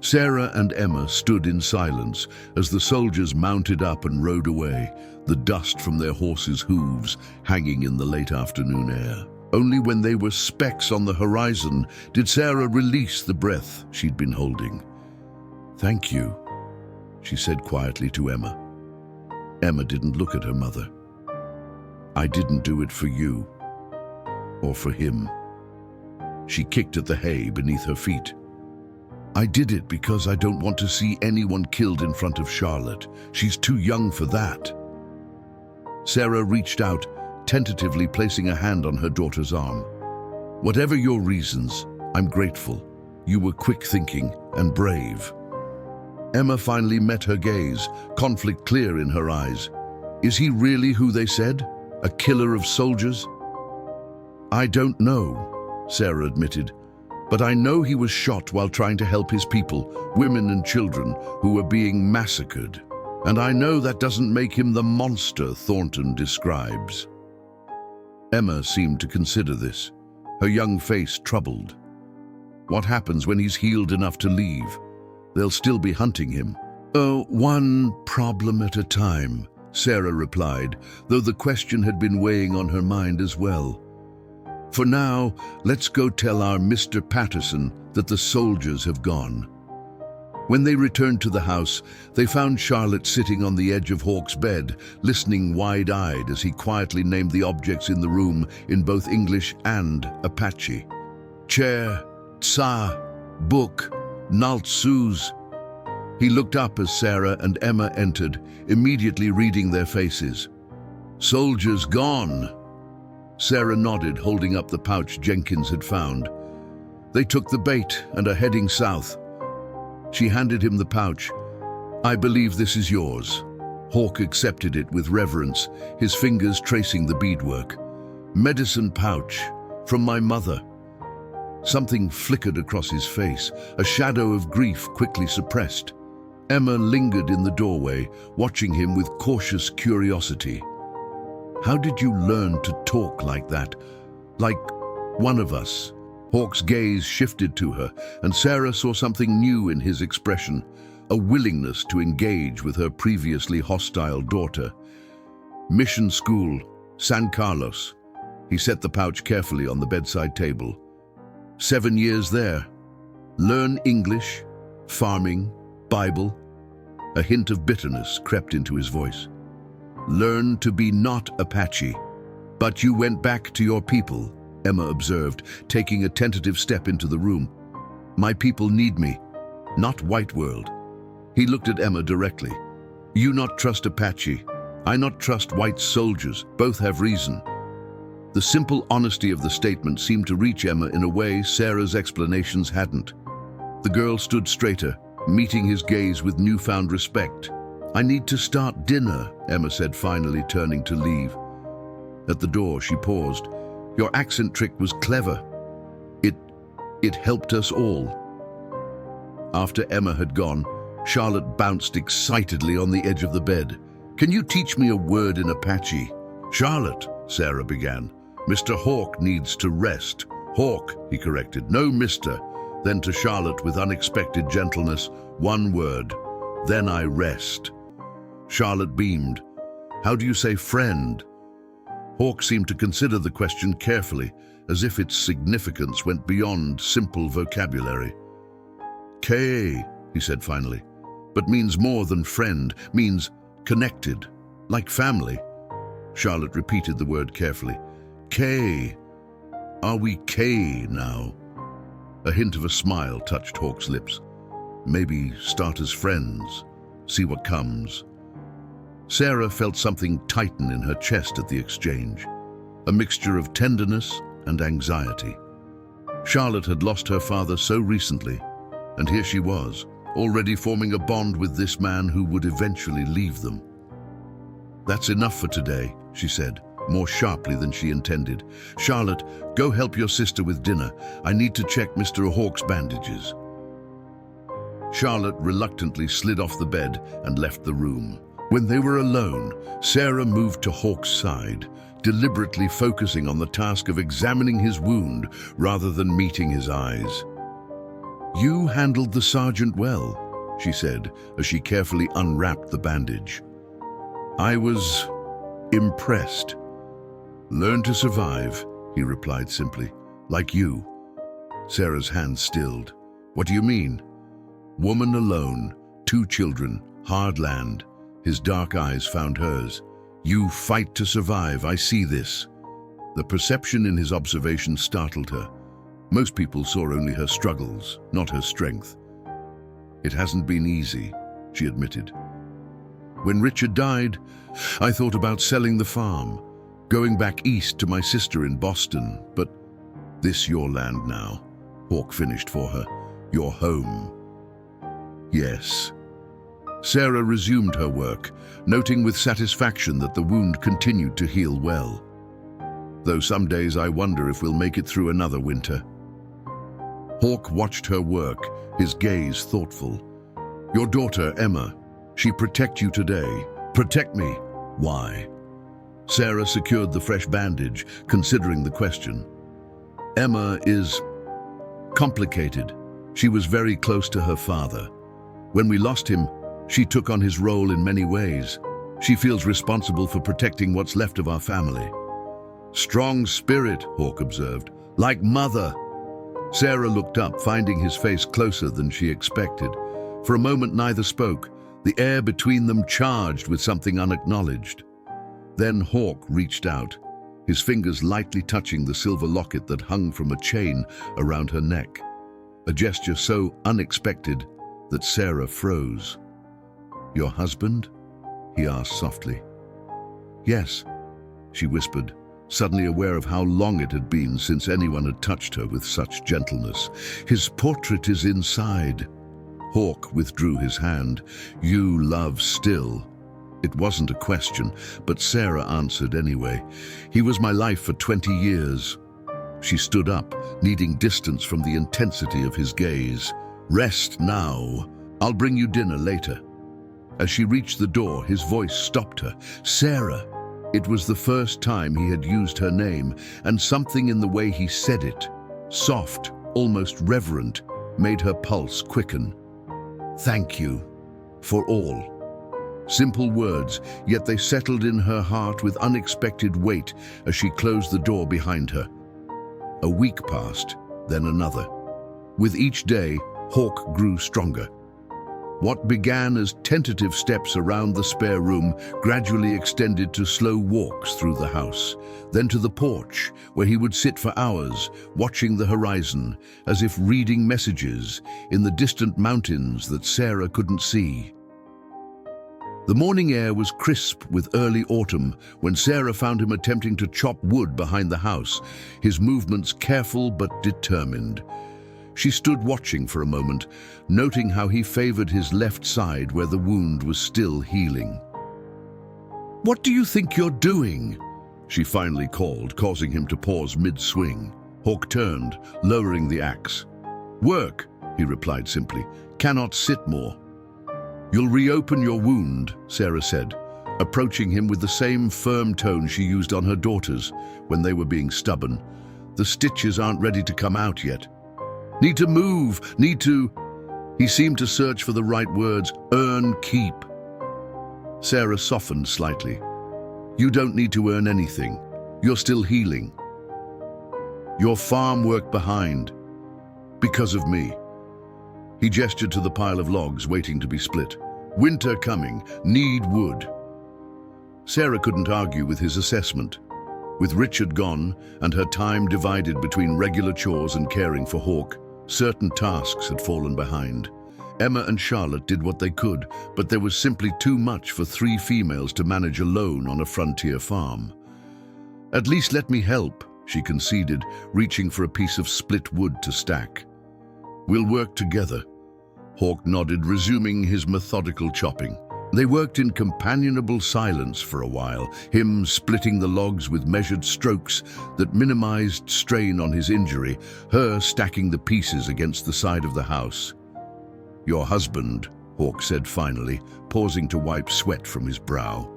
Sarah and Emma stood in silence as the soldiers mounted up and rode away, the dust from their horses' hooves hanging in the late afternoon air. Only when they were specks on the horizon did Sarah release the breath she'd been holding. Thank you, she said quietly to Emma. Emma didn't look at her mother. I didn't do it for you, or for him. She kicked at the hay beneath her feet. I did it because I don't want to see anyone killed in front of Charlotte. She's too young for that. Sarah reached out, tentatively placing a hand on her daughter's arm. Whatever your reasons, I'm grateful. You were quick-thinking and brave. Emma finally met her gaze, conflict clear in her eyes. Is he really who they said? A killer of soldiers? I don't know, Sarah admitted. But I know he was shot while trying to help his people, women and children, who were being massacred. And I know that doesn't make him the monster Thornton describes. Emma seemed to consider this, her young face troubled. What happens when he's healed enough to leave? They'll still be hunting him. Oh, one problem at a time, Sarah replied, though the question had been weighing on her mind as well. For now, let's go tell our Mr. Patterson that the soldiers have gone. When they returned to the house, they found Charlotte sitting on the edge of Hawk's bed, listening wide-eyed as he quietly named the objects in the room in both English and Apache. Chair, tsa, book, naltsuz. He looked up as Sarah and Emma entered, immediately reading their faces. Soldiers gone. Sarah nodded, holding up the pouch Jenkins had found. They took the bait and are heading south. She handed him the pouch. I believe this is yours. Hawk accepted it with reverence, his fingers tracing the beadwork. Medicine pouch, from my mother. Something flickered across his face, a shadow of grief quickly suppressed. Emma lingered in the doorway, watching him with cautious curiosity. How did you learn to talk like that? Like one of us? Hawk's gaze shifted to her, and Sarah saw something new in his expression, a willingness to engage with her previously hostile daughter. Mission School, San Carlos. He set the pouch carefully on the bedside table. 7 years there. Learn English, farming, Bible. A hint of bitterness crept into his voice. Learn to be not Apache. But you went back to your people, Emma observed, taking a tentative step into the room. My people need me, not white world. He looked at Emma directly. You not trust Apache. I not trust white soldiers. Both have reason. The simple honesty of the statement seemed to reach Emma in a way Sarah's explanations hadn't. The girl stood straighter, meeting his gaze with newfound respect. I need to start dinner, Emma said, finally turning to leave. At the door, she paused. Your accent trick was clever. It helped us all. After Emma had gone, Charlotte bounced excitedly on the edge of the bed. Can you teach me a word in Apache? Charlotte, Sarah began. Mr. Hawk needs to rest. Hawk, he corrected. No, Mr. Then to Charlotte with unexpected gentleness, one word. Then I rest. Charlotte beamed. How do you say friend? Hawk seemed to consider the question carefully, as if its significance went beyond simple vocabulary. K, he said finally, but means more than friend, means connected, like family. Charlotte repeated the word carefully. K. Are we K now? A hint of a smile touched Hawk's lips. Maybe start as friends, see what comes. Sarah felt something tighten in her chest at the exchange, a mixture of tenderness and anxiety. Charlotte had lost her father so recently, and here she was, already forming a bond with this man who would eventually leave them. "That's enough for today," she said, more sharply than she intended. "Charlotte, go help your sister with dinner. I need to check Mr. Hawke's bandages." Charlotte reluctantly slid off the bed and left the room. When they were alone, Sarah moved to Hawke's side, deliberately focusing on the task of examining his wound rather than meeting his eyes. "You handled the sergeant well," she said as she carefully unwrapped the bandage. "I was impressed." "Learn to survive," he replied simply. "Like you." Sarah's hand stilled. "What do you mean?" "Woman alone, 2 children, hard land." His dark eyes found hers. "You fight to survive, I see this." The perception in his observation startled her. Most people saw only her struggles, not her strength. "It hasn't been easy," she admitted. "When Richard died, I thought about selling the farm, going back east to my sister in Boston, but this your land now," Hawke finished for her. "Your home." "Yes." Sarah resumed her work, noting with satisfaction that the wound continued to heal well. "Though some days I wonder if we'll make it through another winter." Hawke watched her work, his gaze thoughtful. "Your daughter, Emma, she protect you today. Protect me. Why?" Sarah secured the fresh bandage, considering the question. "Emma is complicated. She was very close to her father. When we lost him, she took on his role in many ways. She feels responsible for protecting what's left of our family." "Strong spirit," Hawke observed. "Like mother." Sarah looked up, finding his face closer than she expected. For a moment neither spoke, the air between them charged with something unacknowledged. Then Hawke reached out, his fingers lightly touching the silver locket that hung from a chain around her neck. A gesture so unexpected that Sarah froze. "Your husband?" he asked softly. "Yes," she whispered, suddenly aware of how long it had been since anyone had touched her with such gentleness. "His portrait is inside." Hawke withdrew his hand. "You love still." It wasn't a question, but Sarah answered anyway. "He was my life for 20 years. She stood up, needing distance from the intensity of his gaze. "Rest now. I'll bring you dinner later." As she reached the door, his voice stopped her. "Sarah." It was the first time he had used her name, and something in the way he said it, soft, almost reverent, made her pulse quicken. "Thank you. For all." Simple words, yet they settled in her heart with unexpected weight as she closed the door behind her. A week passed, then another. With each day, Hawke grew stronger. What began as tentative steps around the spare room gradually extended to slow walks through the house, then to the porch, where he would sit for hours, watching the horizon, as if reading messages in the distant mountains that Sarah couldn't see. The morning air was crisp with early autumn when Sarah found him attempting to chop wood behind the house, his movements careful but determined. She stood watching for a moment, noting how he favored his left side where the wound was still healing. "What do you think you're doing?" she finally called, causing him to pause mid-swing. Hawke turned, lowering the axe. "Work," he replied simply. "Cannot sit more." "You'll reopen your wound," Sarah said, approaching him with the same firm tone she used on her daughters when they were being stubborn. "The stitches aren't ready to come out yet." "Need to move, need to..." He seemed to search for the right words. "Earn keep." Sarah softened slightly. "You don't need to earn anything. You're still healing. Your farm work behind. Because of me." He gestured to the pile of logs waiting to be split. "Winter coming. Need wood." Sarah couldn't argue with his assessment. With Richard gone and her time divided between regular chores and caring for Hawke, certain tasks had fallen behind. Emma and Charlotte did what they could, but there was simply too much for 3 females to manage alone on a frontier farm. "At least let me help," she conceded, reaching for a piece of split wood to stack. "We'll work together." Hawk nodded, resuming his methodical chopping. They worked in companionable silence for a while, him splitting the logs with measured strokes that minimized strain on his injury, her stacking the pieces against the side of the house. "Your husband," Hawk said finally, pausing to wipe sweat from his brow.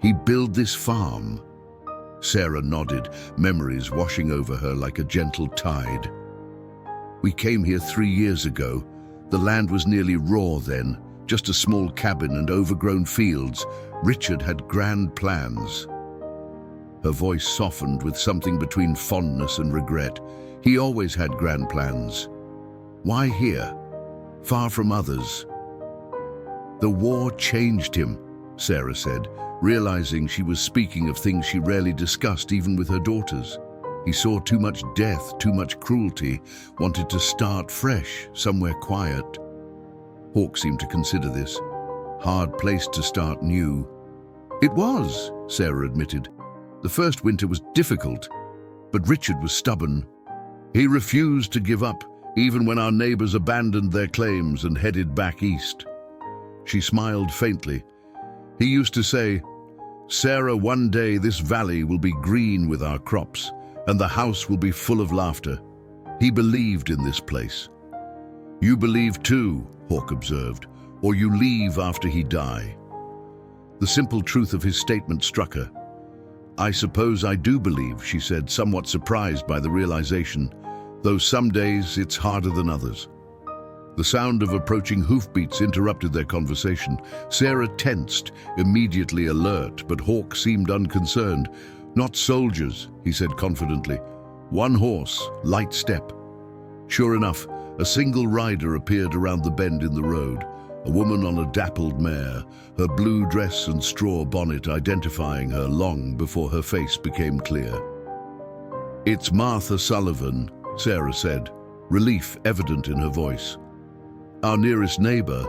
"He built this farm." Sarah nodded, memories washing over her like a gentle tide. "We came here 3 years ago. The land was nearly raw then, just a small cabin and overgrown fields. Richard had grand plans." Her voice softened with something between fondness and regret. "He always had grand plans. Why here, far from others?" "The war changed him," Sarah said, realizing she was speaking of things she rarely discussed even with her daughters. "He saw too much death, too much cruelty, wanted to start fresh, somewhere quiet." Hawk seemed to consider this. Hard place to start new. "It was," Sarah admitted. "The first winter was difficult, but Richard was stubborn. He refused to give up, even when our neighbors abandoned their claims and headed back east." She smiled faintly. "He used to say, 'Sarah, one day this valley will be green with our crops, and the house will be full of laughter.' He believed in this place." "You believe too," Hawk observed, "or you leave after he die." The simple truth of his statement struck her. "I suppose I do believe," she said, somewhat surprised by the realization, "though some days it's harder than others." The sound of approaching hoofbeats interrupted their conversation. Sarah tensed, immediately alert, but Hawk seemed unconcerned. "Not soldiers," he said confidently. "One horse, light step." Sure enough, a single rider appeared around the bend in the road, a woman on a dappled mare, her blue dress and straw bonnet identifying her long before her face became clear. "It's Martha Sullivan," Sarah said, relief evident in her voice. "Our nearest neighbor.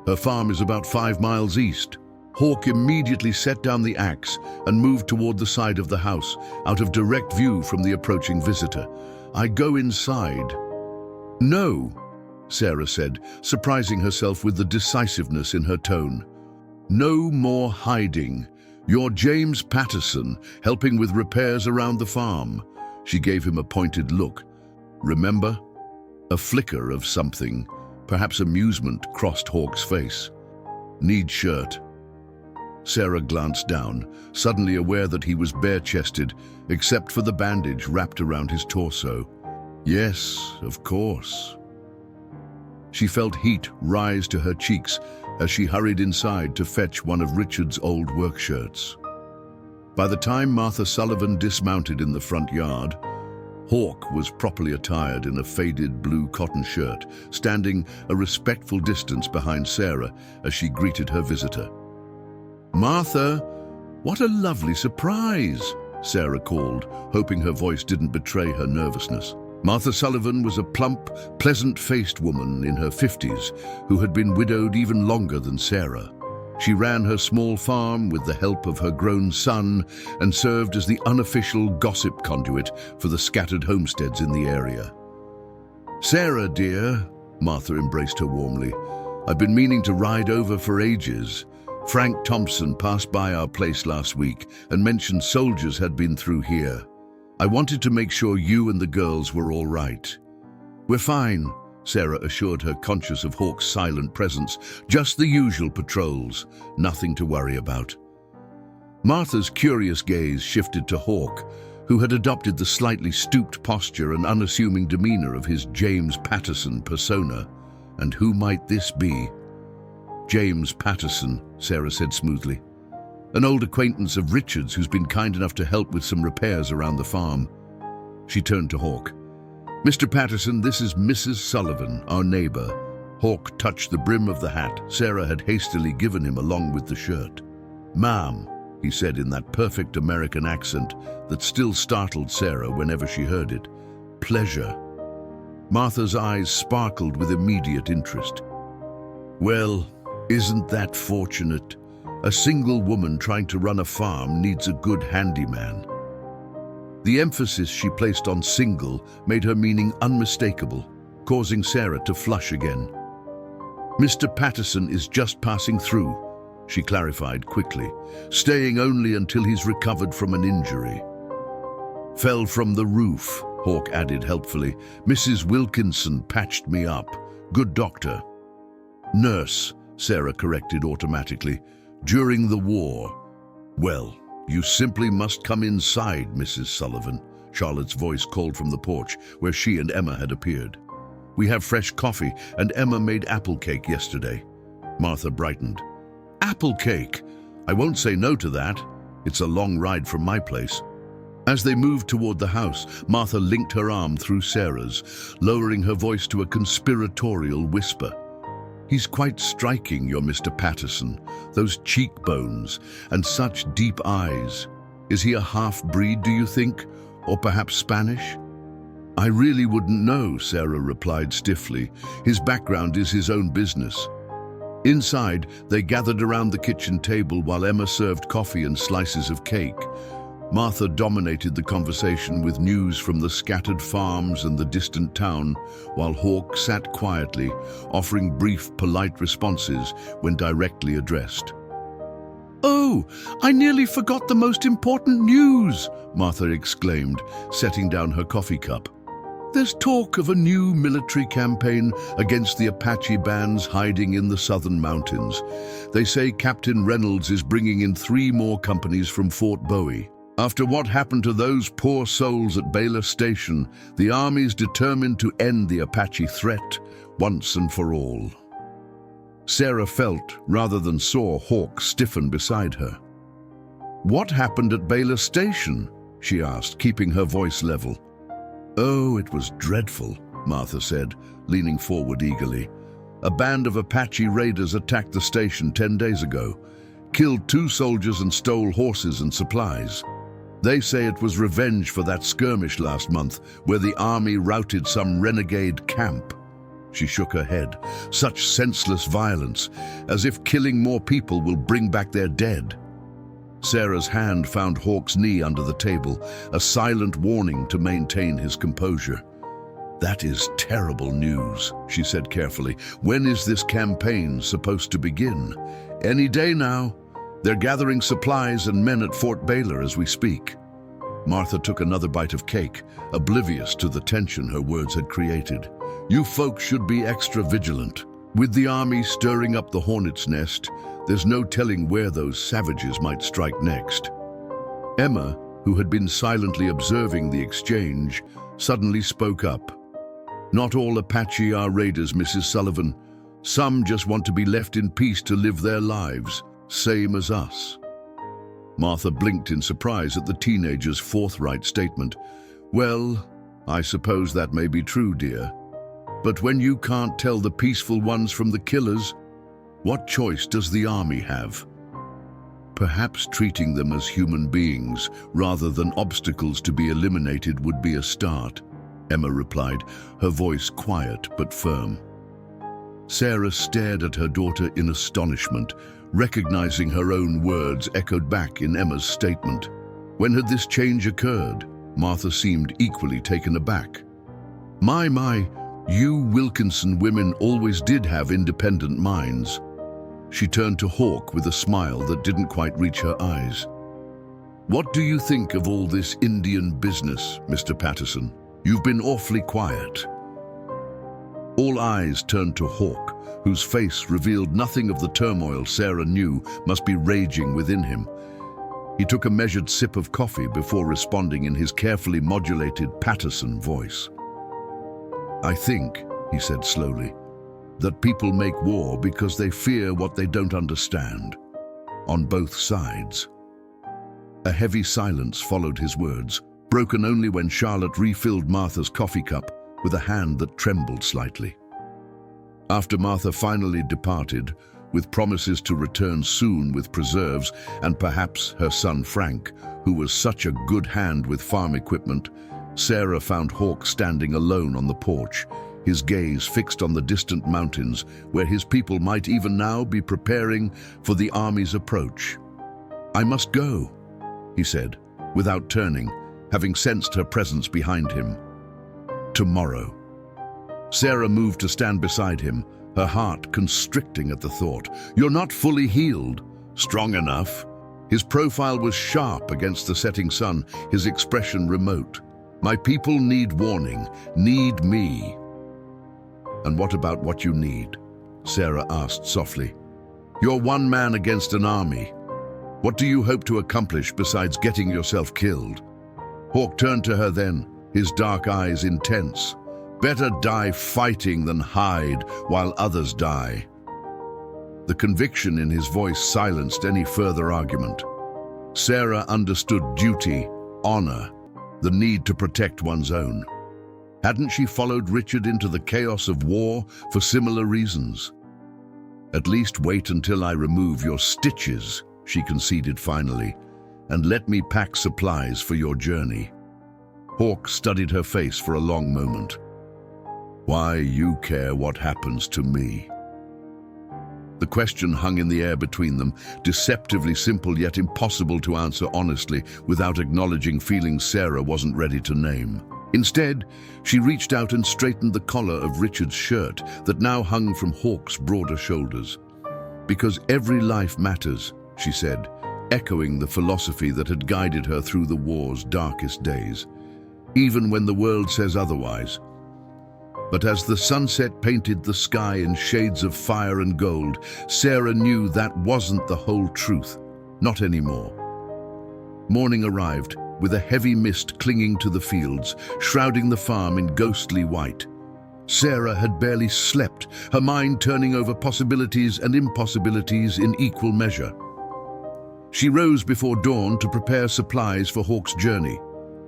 Her farm is about 5 miles east." Hawk immediately set down the axe and moved toward the side of the house, out of direct view from the approaching visitor. "I go inside." "No," Sarah said, surprising herself with the decisiveness in her tone. "No more hiding. You're James Patterson, helping with repairs around the farm." She gave him a pointed look. "Remember?" A flicker of something, perhaps amusement, crossed Hawk's face. "Need shirt." Sarah glanced down, suddenly aware that he was bare-chested, except for the bandage wrapped around his torso. "Yes, of course." She felt heat rise to her cheeks as she hurried inside to fetch one of Richard's old work shirts. By the time Martha Sullivan dismounted in the front yard, Hawk was properly attired in a faded blue cotton shirt, standing a respectful distance behind Sarah as she greeted her visitor. "Martha, what a lovely surprise," Sarah called, hoping her voice didn't betray her nervousness. Martha Sullivan was a plump, pleasant-faced woman in her 50s who had been widowed even longer than Sarah. She ran her small farm with the help of her grown son and served as the unofficial gossip conduit for the scattered homesteads in the area. "Sarah, dear," Martha embraced her warmly, "I've been meaning to ride over for ages. Frank Thompson passed by our place last week and mentioned soldiers had been through here. I wanted to make sure you and the girls were all right." "We're fine," Sarah assured her, conscious of Hawk's silent presence. "Just the usual patrols, nothing to worry about." Martha's curious gaze shifted to Hawk, who had adopted the slightly stooped posture and unassuming demeanor of his James Patterson persona. And who might this be? "James Patterson," Sarah said smoothly. "An old acquaintance of Richard's who's been kind enough to help with some repairs around the farm." She turned to Hawk. "Mr. Patterson, this is Mrs. Sullivan, our neighbor." Hawk touched the brim of the hat Sarah had hastily given him along with the shirt. "Ma'am," he said in that perfect American accent that still startled Sarah whenever she heard it. "Pleasure." Martha's eyes sparkled with immediate interest. Well, isn't that fortunate? A single woman trying to run a farm needs a good handyman. The emphasis she placed on single made her meaning unmistakable, causing Sarah to flush again. Mr. Patterson is just passing through, she clarified quickly, staying only until he's recovered from an injury. Fell from the roof, Hawk added helpfully. Mrs. Wilkinson patched me up. Good doctor. Nurse, Sarah corrected automatically. During the war. Well, you simply must come inside, Mrs. Sullivan, Charlotte's voice called from the porch, where she and Emma had appeared. We have fresh coffee, and Emma made apple cake yesterday. Martha brightened. Apple cake? I won't say no to that. It's a long ride from my place. As they moved toward the house, Martha linked her arm through Sarah's, lowering her voice to a conspiratorial whisper. He's quite striking, your Mr. Patterson. Those cheekbones and such deep eyes. Is he a half-breed, do you think? Or perhaps Spanish? I really wouldn't know, Sarah replied stiffly. His background is his own business. Inside, they gathered around the kitchen table while Emma served coffee and slices of cake. Martha dominated the conversation with news from the scattered farms and the distant town, while Hawk sat quietly, offering brief, polite responses when directly addressed. Oh, I nearly forgot the most important news, Martha exclaimed, setting down her coffee cup. There's talk of a new military campaign against the Apache bands hiding in the southern mountains. They say Captain Reynolds is bringing in 3 more companies from Fort Bowie. After what happened to those poor souls at Baylor Station, the Army's determined to end the Apache threat once and for all. Sarah felt, rather than saw, Hawk stiffen beside her. What happened at Baylor Station? She asked, keeping her voice level. Oh, it was dreadful, Martha said, leaning forward eagerly. A band of Apache raiders attacked the station 10 days ago, killed 2 soldiers and stole horses and supplies. They say it was revenge for that skirmish last month, where the army routed some renegade camp. She shook her head. Such senseless violence, as if killing more people will bring back their dead. Sarah's hand found Hawk's knee under the table, a silent warning to maintain his composure. That is terrible news, she said carefully. When is this campaign supposed to begin? Any day now. They're gathering supplies and men at Fort Baylor as we speak. Martha took another bite of cake, oblivious to the tension her words had created. You folks should be extra vigilant. With the army stirring up the hornet's nest, there's no telling where those savages might strike next. Emma, who had been silently observing the exchange, suddenly spoke up. Not all Apache are raiders, Mrs. Sullivan. Some just want to be left in peace to live their lives. Same as us. Martha blinked in surprise at the teenager's forthright statement. Well, I suppose that may be true, dear. But when you can't tell the peaceful ones from the killers, what choice does the army have? Perhaps treating them as human beings rather than obstacles to be eliminated would be a start, Emma replied, her voice quiet but firm. Sarah stared at her daughter in astonishment, recognizing her own words echoed back in Emma's statement. When had this change occurred? Martha seemed equally taken aback. My, you Wilkinson women always did have independent minds. She turned to Hawk with a smile that didn't quite reach her eyes. What do you think of all this Indian business, Mr. Patterson? You've been awfully quiet. All eyes turned to Hawk, whose face revealed nothing of the turmoil Sarah knew must be raging within him. He took a measured sip of coffee before responding in his carefully modulated Patterson voice. I think, he said slowly, that people make war because they fear what they don't understand, on both sides. A heavy silence followed his words, broken only when Charlotte refilled Martha's coffee cup with a hand that trembled slightly. After Martha finally departed, with promises to return soon with preserves and perhaps her son Frank, who was such a good hand with farm equipment, Sarah found Hawk standing alone on the porch, his gaze fixed on the distant mountains where his people might even now be preparing for the army's approach. "I must go," he said, without turning, having sensed her presence behind him. "Tomorrow." Sarah moved to stand beside him, her heart constricting at the thought. "You're not fully healed." "Strong enough." His profile was sharp against the setting sun, his expression remote. "My people need warning, need me." "And what about what you need?" Sarah asked softly. "You're one man against an army. What do you hope to accomplish besides getting yourself killed?" Hawk turned to her then, his dark eyes intense. "Better die fighting than hide while others die." The conviction in his voice silenced any further argument. Sarah understood duty, honor, the need to protect one's own. Hadn't she followed Richard into the chaos of war for similar reasons? "At least wait until I remove your stitches," she conceded finally, "and let me pack supplies for your journey." Hawk studied her face for a long moment. "Why you care what happens to me?" The question hung in the air between them, deceptively simple yet impossible to answer honestly without acknowledging feelings Sarah wasn't ready to name. Instead, she reached out and straightened the collar of Richard's shirt that now hung from Hawk's broader shoulders. "Because every life matters," she said, echoing the philosophy that had guided her through the war's darkest days, even when the world says otherwise. But as the sunset painted the sky in shades of fire and gold, Sarah knew that wasn't the whole truth. Not anymore. Morning arrived, with a heavy mist clinging to the fields, shrouding the farm in ghostly white. Sarah had barely slept, her mind turning over possibilities and impossibilities in equal measure. She rose before dawn to prepare supplies for Hawk's journey.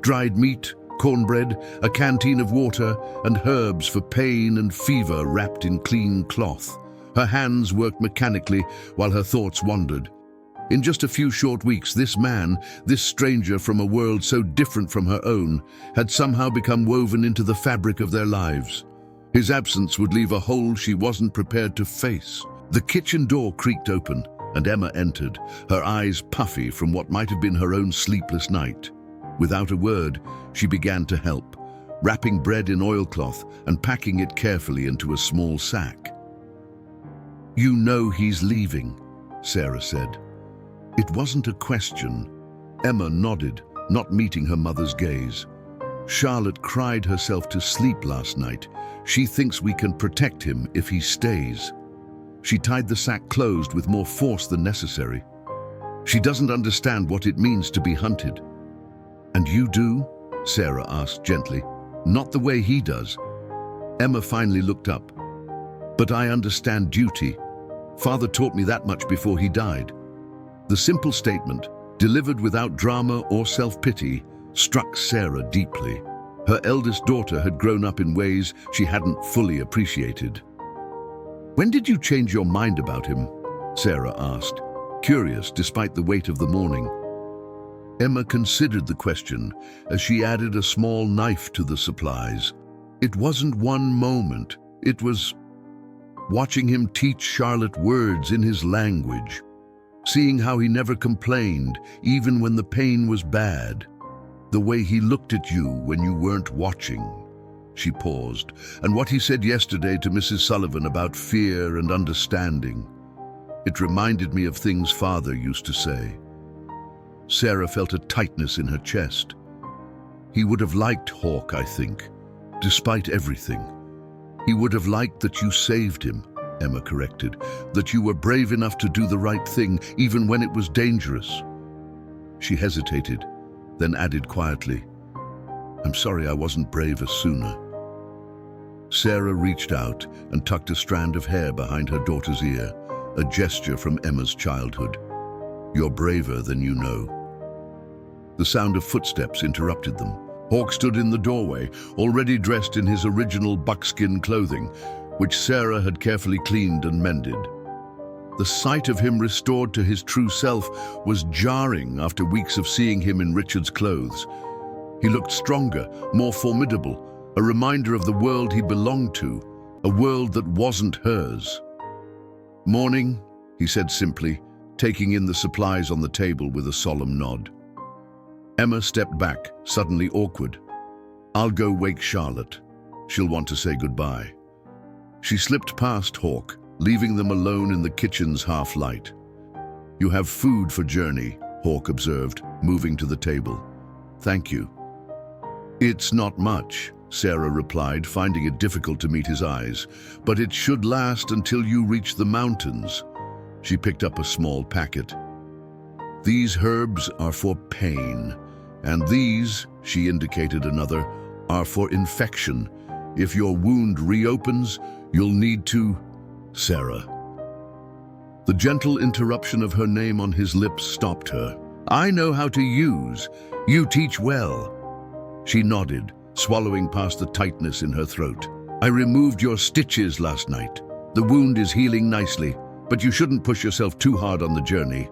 Dried meat, cornbread, a canteen of water, and herbs for pain and fever wrapped in clean cloth. Her hands worked mechanically while her thoughts wandered. In just a few short weeks, this man, this stranger from a world so different from her own, had somehow become woven into the fabric of their lives. His absence would leave a hole she wasn't prepared to face. The kitchen door creaked open, and Emma entered, her eyes puffy from what might have been her own sleepless night. Without a word, she began to help, wrapping bread in oilcloth and packing it carefully into a small sack. "You know he's leaving," Sarah said. It wasn't a question. Emma nodded, not meeting her mother's gaze. "Charlotte cried herself to sleep last night. She thinks we can protect him if he stays." She tied the sack closed with more force than necessary. "She doesn't understand what it means to be hunted." "And you do?" Sarah asked gently. "Not the way he does." Emma finally looked up. "But I understand duty. Father taught me that much before he died." The simple statement, delivered without drama or self-pity, struck Sarah deeply. Her eldest daughter had grown up in ways she hadn't fully appreciated. "When did you change your mind about him?" Sarah asked, curious despite the weight of the morning. Emma considered the question as she added a small knife to the supplies. "It wasn't one moment. It was watching him teach Charlotte words in his language, seeing how he never complained, even when the pain was bad. The way he looked at you when you weren't watching." She paused. "And what he said yesterday to Mrs. Sullivan about fear and understanding. It reminded me of things Father used to say." Sarah felt a tightness in her chest. "He would have liked Hawk, I think, despite everything. He would have liked that you saved him," Emma corrected, "that you were brave enough to do the right thing, even when it was dangerous." She hesitated, then added quietly, "I'm sorry I wasn't braver sooner." Sarah reached out and tucked a strand of hair behind her daughter's ear, a gesture from Emma's childhood. "You're braver than you know." The sound of footsteps interrupted them. Hawk stood in the doorway, already dressed in his original buckskin clothing, which Sarah had carefully cleaned and mended. The sight of him restored to his true self was jarring after weeks of seeing him in Richard's clothes. He looked stronger, more formidable, a reminder of the world he belonged to, a world that wasn't hers. "Morning," he said simply, taking in the supplies on the table with a solemn nod. Emma stepped back, suddenly awkward. "I'll go wake Charlotte. She'll want to say goodbye." She slipped past Hawk, leaving them alone in the kitchen's half-light. "You have food for journey," Hawk observed, moving to the table. "Thank you." "It's not much," Sarah replied, finding it difficult to meet his eyes, "but it should last until you reach the mountains." She picked up a small packet. "These herbs are for pain, and these," she indicated another, "are for infection. If your wound reopens, you'll need to—" Sarah. The gentle interruption of her name on his lips stopped her. "I know how to use. You teach well." She nodded, swallowing past the tightness in her throat. "I removed your stitches last night. The wound is healing nicely, but you shouldn't push yourself too hard on the journey."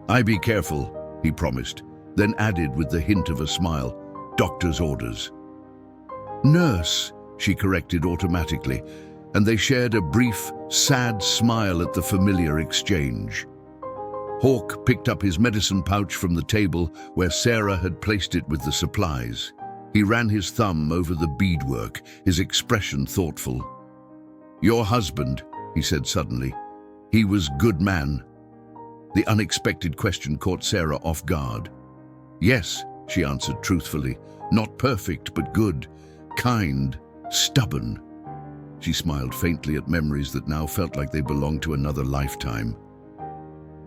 "I be careful," he promised, then added with the hint of a smile, "Doctor's orders." "Nurse," she corrected automatically, and they shared a brief, sad smile at the familiar exchange. Hawk picked up his medicine pouch from the table where Sarah had placed it with the supplies. He ran his thumb over the beadwork, his expression thoughtful. "Your husband," he said suddenly. "He was good man." The unexpected question caught Sarah off guard. "Yes," she answered truthfully. "Not perfect, but good. Kind. Stubborn." She smiled faintly at memories that now felt like they belonged to another lifetime.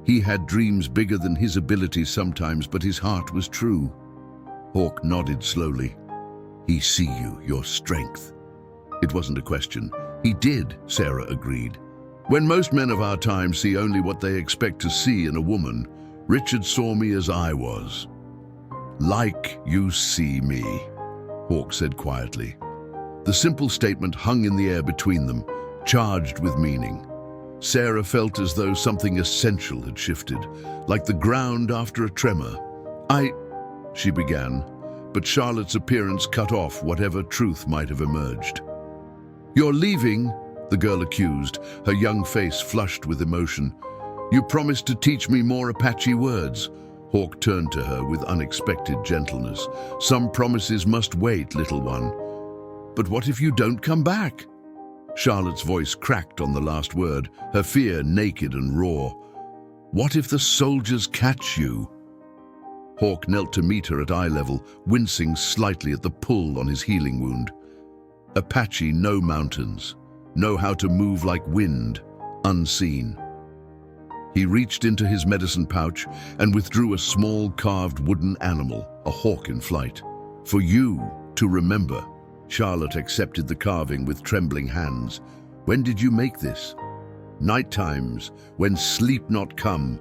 He had dreams bigger than his abilities sometimes, but his heart was true. Hawk nodded slowly. "He see you, your strength." It wasn't a question. "He did," Sarah agreed. "When most men of our time see only what they expect to see in a woman, Richard saw me as I was." "Like you see me," Hawk said quietly. The simple statement hung in the air between them, charged with meaning. Sarah felt as though something essential had shifted, like the ground after a tremor. She began, but Charlotte's appearance cut off whatever truth might have emerged. "You're leaving?" the girl accused, her young face flushed with emotion. "You promised to teach me more Apache words." Hawk turned to her with unexpected gentleness. "Some promises must wait, little one." "But what if you don't come back?" Charlotte's voice cracked on the last word, her fear naked and raw. "What if the soldiers catch you?" Hawk knelt to meet her at eye level, wincing slightly at the pull on his healing wound. Apache know mountains, know how to move like wind, unseen. He reached into his medicine pouch and withdrew a small carved wooden animal, a hawk in flight. "For you to remember." Charlotte accepted the carving with trembling hands. "When did you make this?" "Night times, when sleep not come."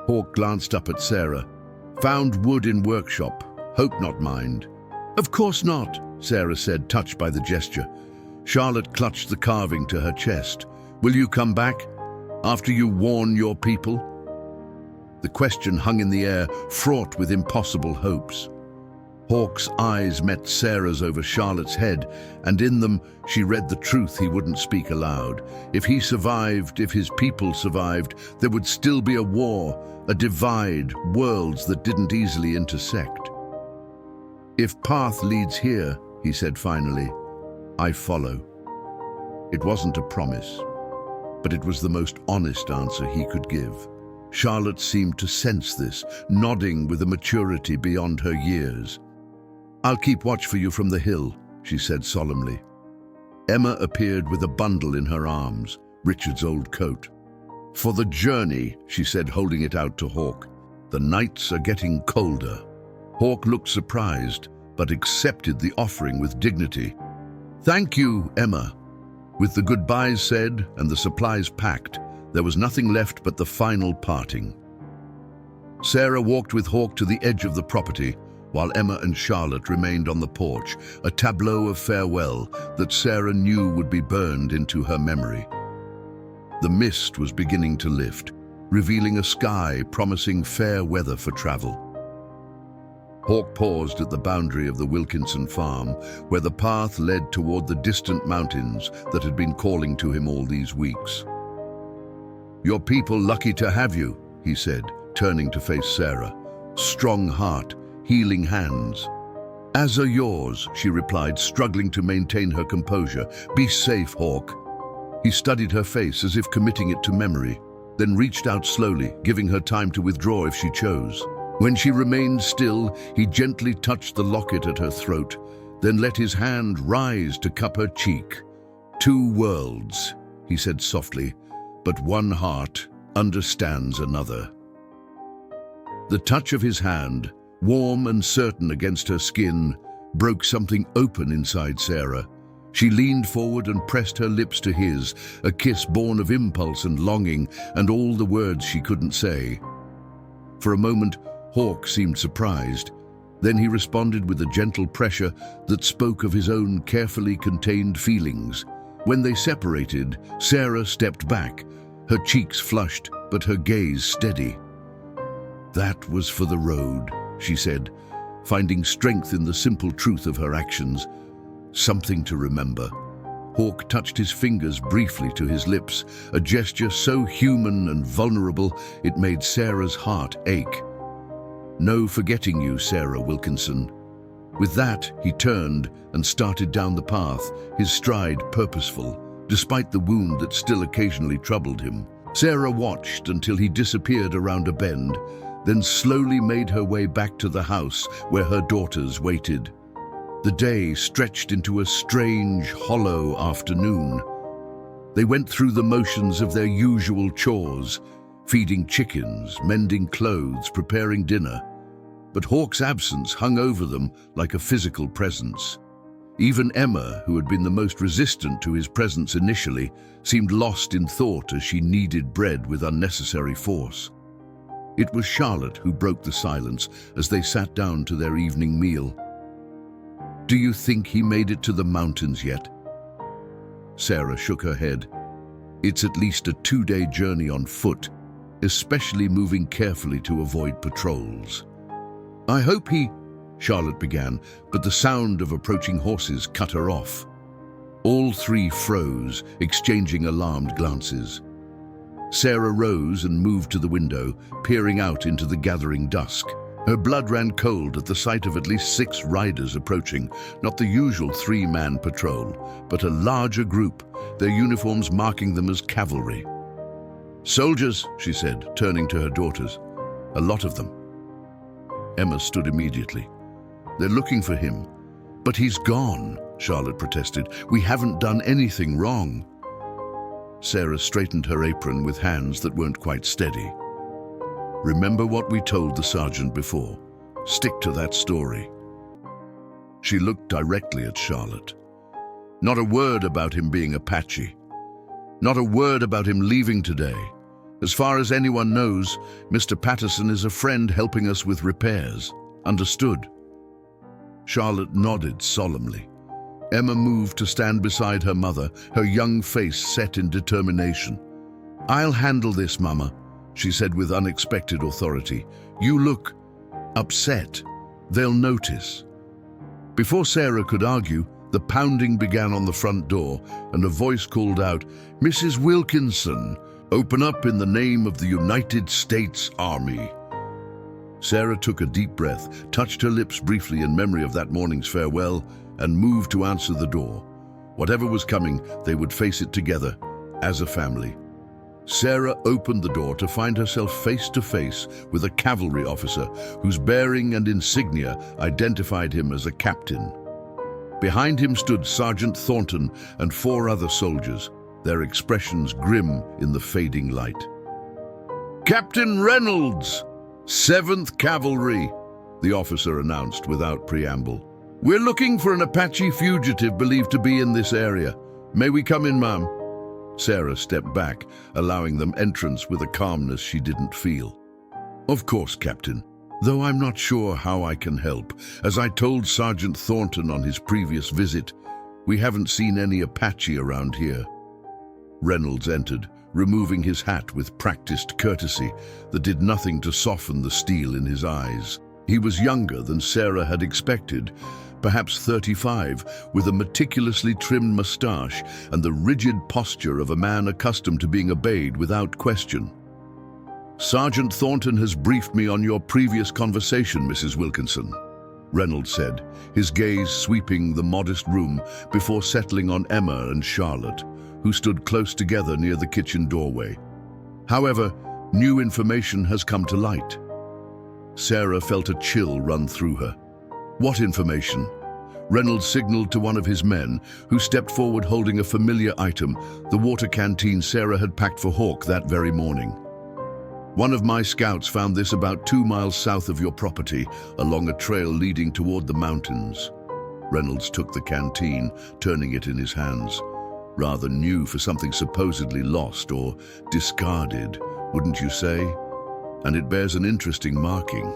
Hawk glanced up at Sarah. "Found wood in workshop. Hope not mind." "Of course not," Sarah said, touched by the gesture. Charlotte clutched the carving to her chest. "Will you come back? After you warn your people?" The question hung in the air, fraught with impossible hopes. Hawk's eyes met Sarah's over Charlotte's head, and in them she read the truth he wouldn't speak aloud. If he survived, if his people survived, there would still be a war, a divide, worlds that didn't easily intersect. "If path leads here," he said finally, "I follow." It wasn't a promise, but it was the most honest answer he could give. Charlotte seemed to sense this, nodding with a maturity beyond her years. "I'll keep watch for you from the hill," she said solemnly. Emma appeared with a bundle in her arms, Richard's old coat. "For the journey," she said, holding it out to Hawk. "The nights are getting colder." Hawk looked surprised, but accepted the offering with dignity. "Thank you, Emma." With the goodbyes said and the supplies packed, there was nothing left but the final parting. Sarah walked with Hawk to the edge of the property, while Emma and Charlotte remained on the porch, a tableau of farewell that Sarah knew would be burned into her memory. The mist was beginning to lift, revealing a sky promising fair weather for travel. Hawk paused at the boundary of the Wilkinson farm, where the path led toward the distant mountains that had been calling to him all these weeks. "Your people lucky to have you," he said, turning to face Sarah. "Strong heart, healing hands." "As are yours," she replied, struggling to maintain her composure. "Be safe, Hawk." He studied her face as if committing it to memory, then reached out slowly, giving her time to withdraw if she chose. When she remained still, he gently touched the locket at her throat, then let his hand rise to cup her cheek. "Two worlds," he said softly, "but one heart understands another." The touch of his hand, warm and certain against her skin, broke something open inside Sarah. She leaned forward and pressed her lips to his, a kiss born of impulse and longing and all the words she couldn't say. For a moment, Hawk seemed surprised. Then he responded with a gentle pressure that spoke of his own carefully contained feelings. When they separated, Sarah stepped back, her cheeks flushed, but her gaze steady. "That was for the road," she said, finding strength in the simple truth of her actions. "Something to remember." Hawk touched his fingers briefly to his lips, a gesture so human and vulnerable it made Sarah's heart ache. "No forgetting you, Sarah Wilkinson." With that, he turned and started down the path, his stride purposeful, despite the wound that still occasionally troubled him. Sarah watched until he disappeared around a bend, then slowly made her way back to the house where her daughters waited. The day stretched into a strange, hollow afternoon. They went through the motions of their usual chores, feeding chickens, mending clothes, preparing dinner. But Hawk's absence hung over them like a physical presence. Even Emma, who had been the most resistant to his presence initially, seemed lost in thought as she kneaded bread with unnecessary force. It was Charlotte who broke the silence as they sat down to their evening meal. "Do you think he made it to the mountains yet?" Sarah shook her head. "It's at least a 2-day journey on foot, especially moving carefully to avoid patrols." "I hope he—" Charlotte began, but the sound of approaching horses cut her off. All three froze, exchanging alarmed glances. Sarah rose and moved to the window, peering out into the gathering dusk. Her blood ran cold at the sight of at least 6 riders approaching, not the usual 3-man patrol, but a larger group, their uniforms marking them as cavalry. "Soldiers," she said, turning to her daughters. "A lot of them." Emma stood immediately. "They're looking for him." "But he's gone," Charlotte protested. "We haven't done anything wrong." Sarah straightened her apron with hands that weren't quite steady. "Remember what we told the sergeant before. Stick to that story." She looked directly at Charlotte. "Not a word about him being Apache. Not a word about him leaving today. As far as anyone knows, Mr. Patterson is a friend helping us with repairs. Understood?" Charlotte nodded solemnly. Emma moved to stand beside her mother, her young face set in determination. "I'll handle this, Mama," she said with unexpected authority. "You look upset. They'll notice." Before Sarah could argue, the pounding began on the front door, and a voice called out, "Mrs. Wilkinson, open up in the name of the United States Army." Sarah took a deep breath, touched her lips briefly in memory of that morning's farewell, and moved to answer the door. Whatever was coming, they would face it together, as a family. Sarah opened the door to find herself face to face with a cavalry officer whose bearing and insignia identified him as a captain. Behind him stood Sergeant Thornton and 4 other soldiers, their expressions grim in the fading light. "Captain Reynolds, 7th Cavalry," the officer announced without preamble. "We're looking for an Apache fugitive believed to be in this area. May we come in, ma'am?" Sarah stepped back, allowing them entrance with a calmness she didn't feel. "Of course, Captain, though I'm not sure how I can help. As I told Sergeant Thornton on his previous visit, we haven't seen any Apache around here." Reynolds entered, removing his hat with practiced courtesy that did nothing to soften the steel in his eyes. He was younger than Sarah had expected, perhaps 35, with a meticulously trimmed mustache and the rigid posture of a man accustomed to being obeyed without question. "Sergeant Thornton has briefed me on your previous conversation, Mrs. Wilkinson," Reynolds said, his gaze sweeping the modest room before settling on Emma and Charlotte, who stood close together near the kitchen doorway. However, new information has come to light. Sarah felt a chill run through her. What information? Reynolds signaled to one of his men, who stepped forward holding a familiar item, the water canteen Sarah had packed for Hawk that very morning. "One of my scouts found this about 2 miles south of your property, along a trail leading toward the mountains." Reynolds took the canteen, turning it in his hands. Rather new for something supposedly lost or discarded, wouldn't you say? And it bears an interesting marking.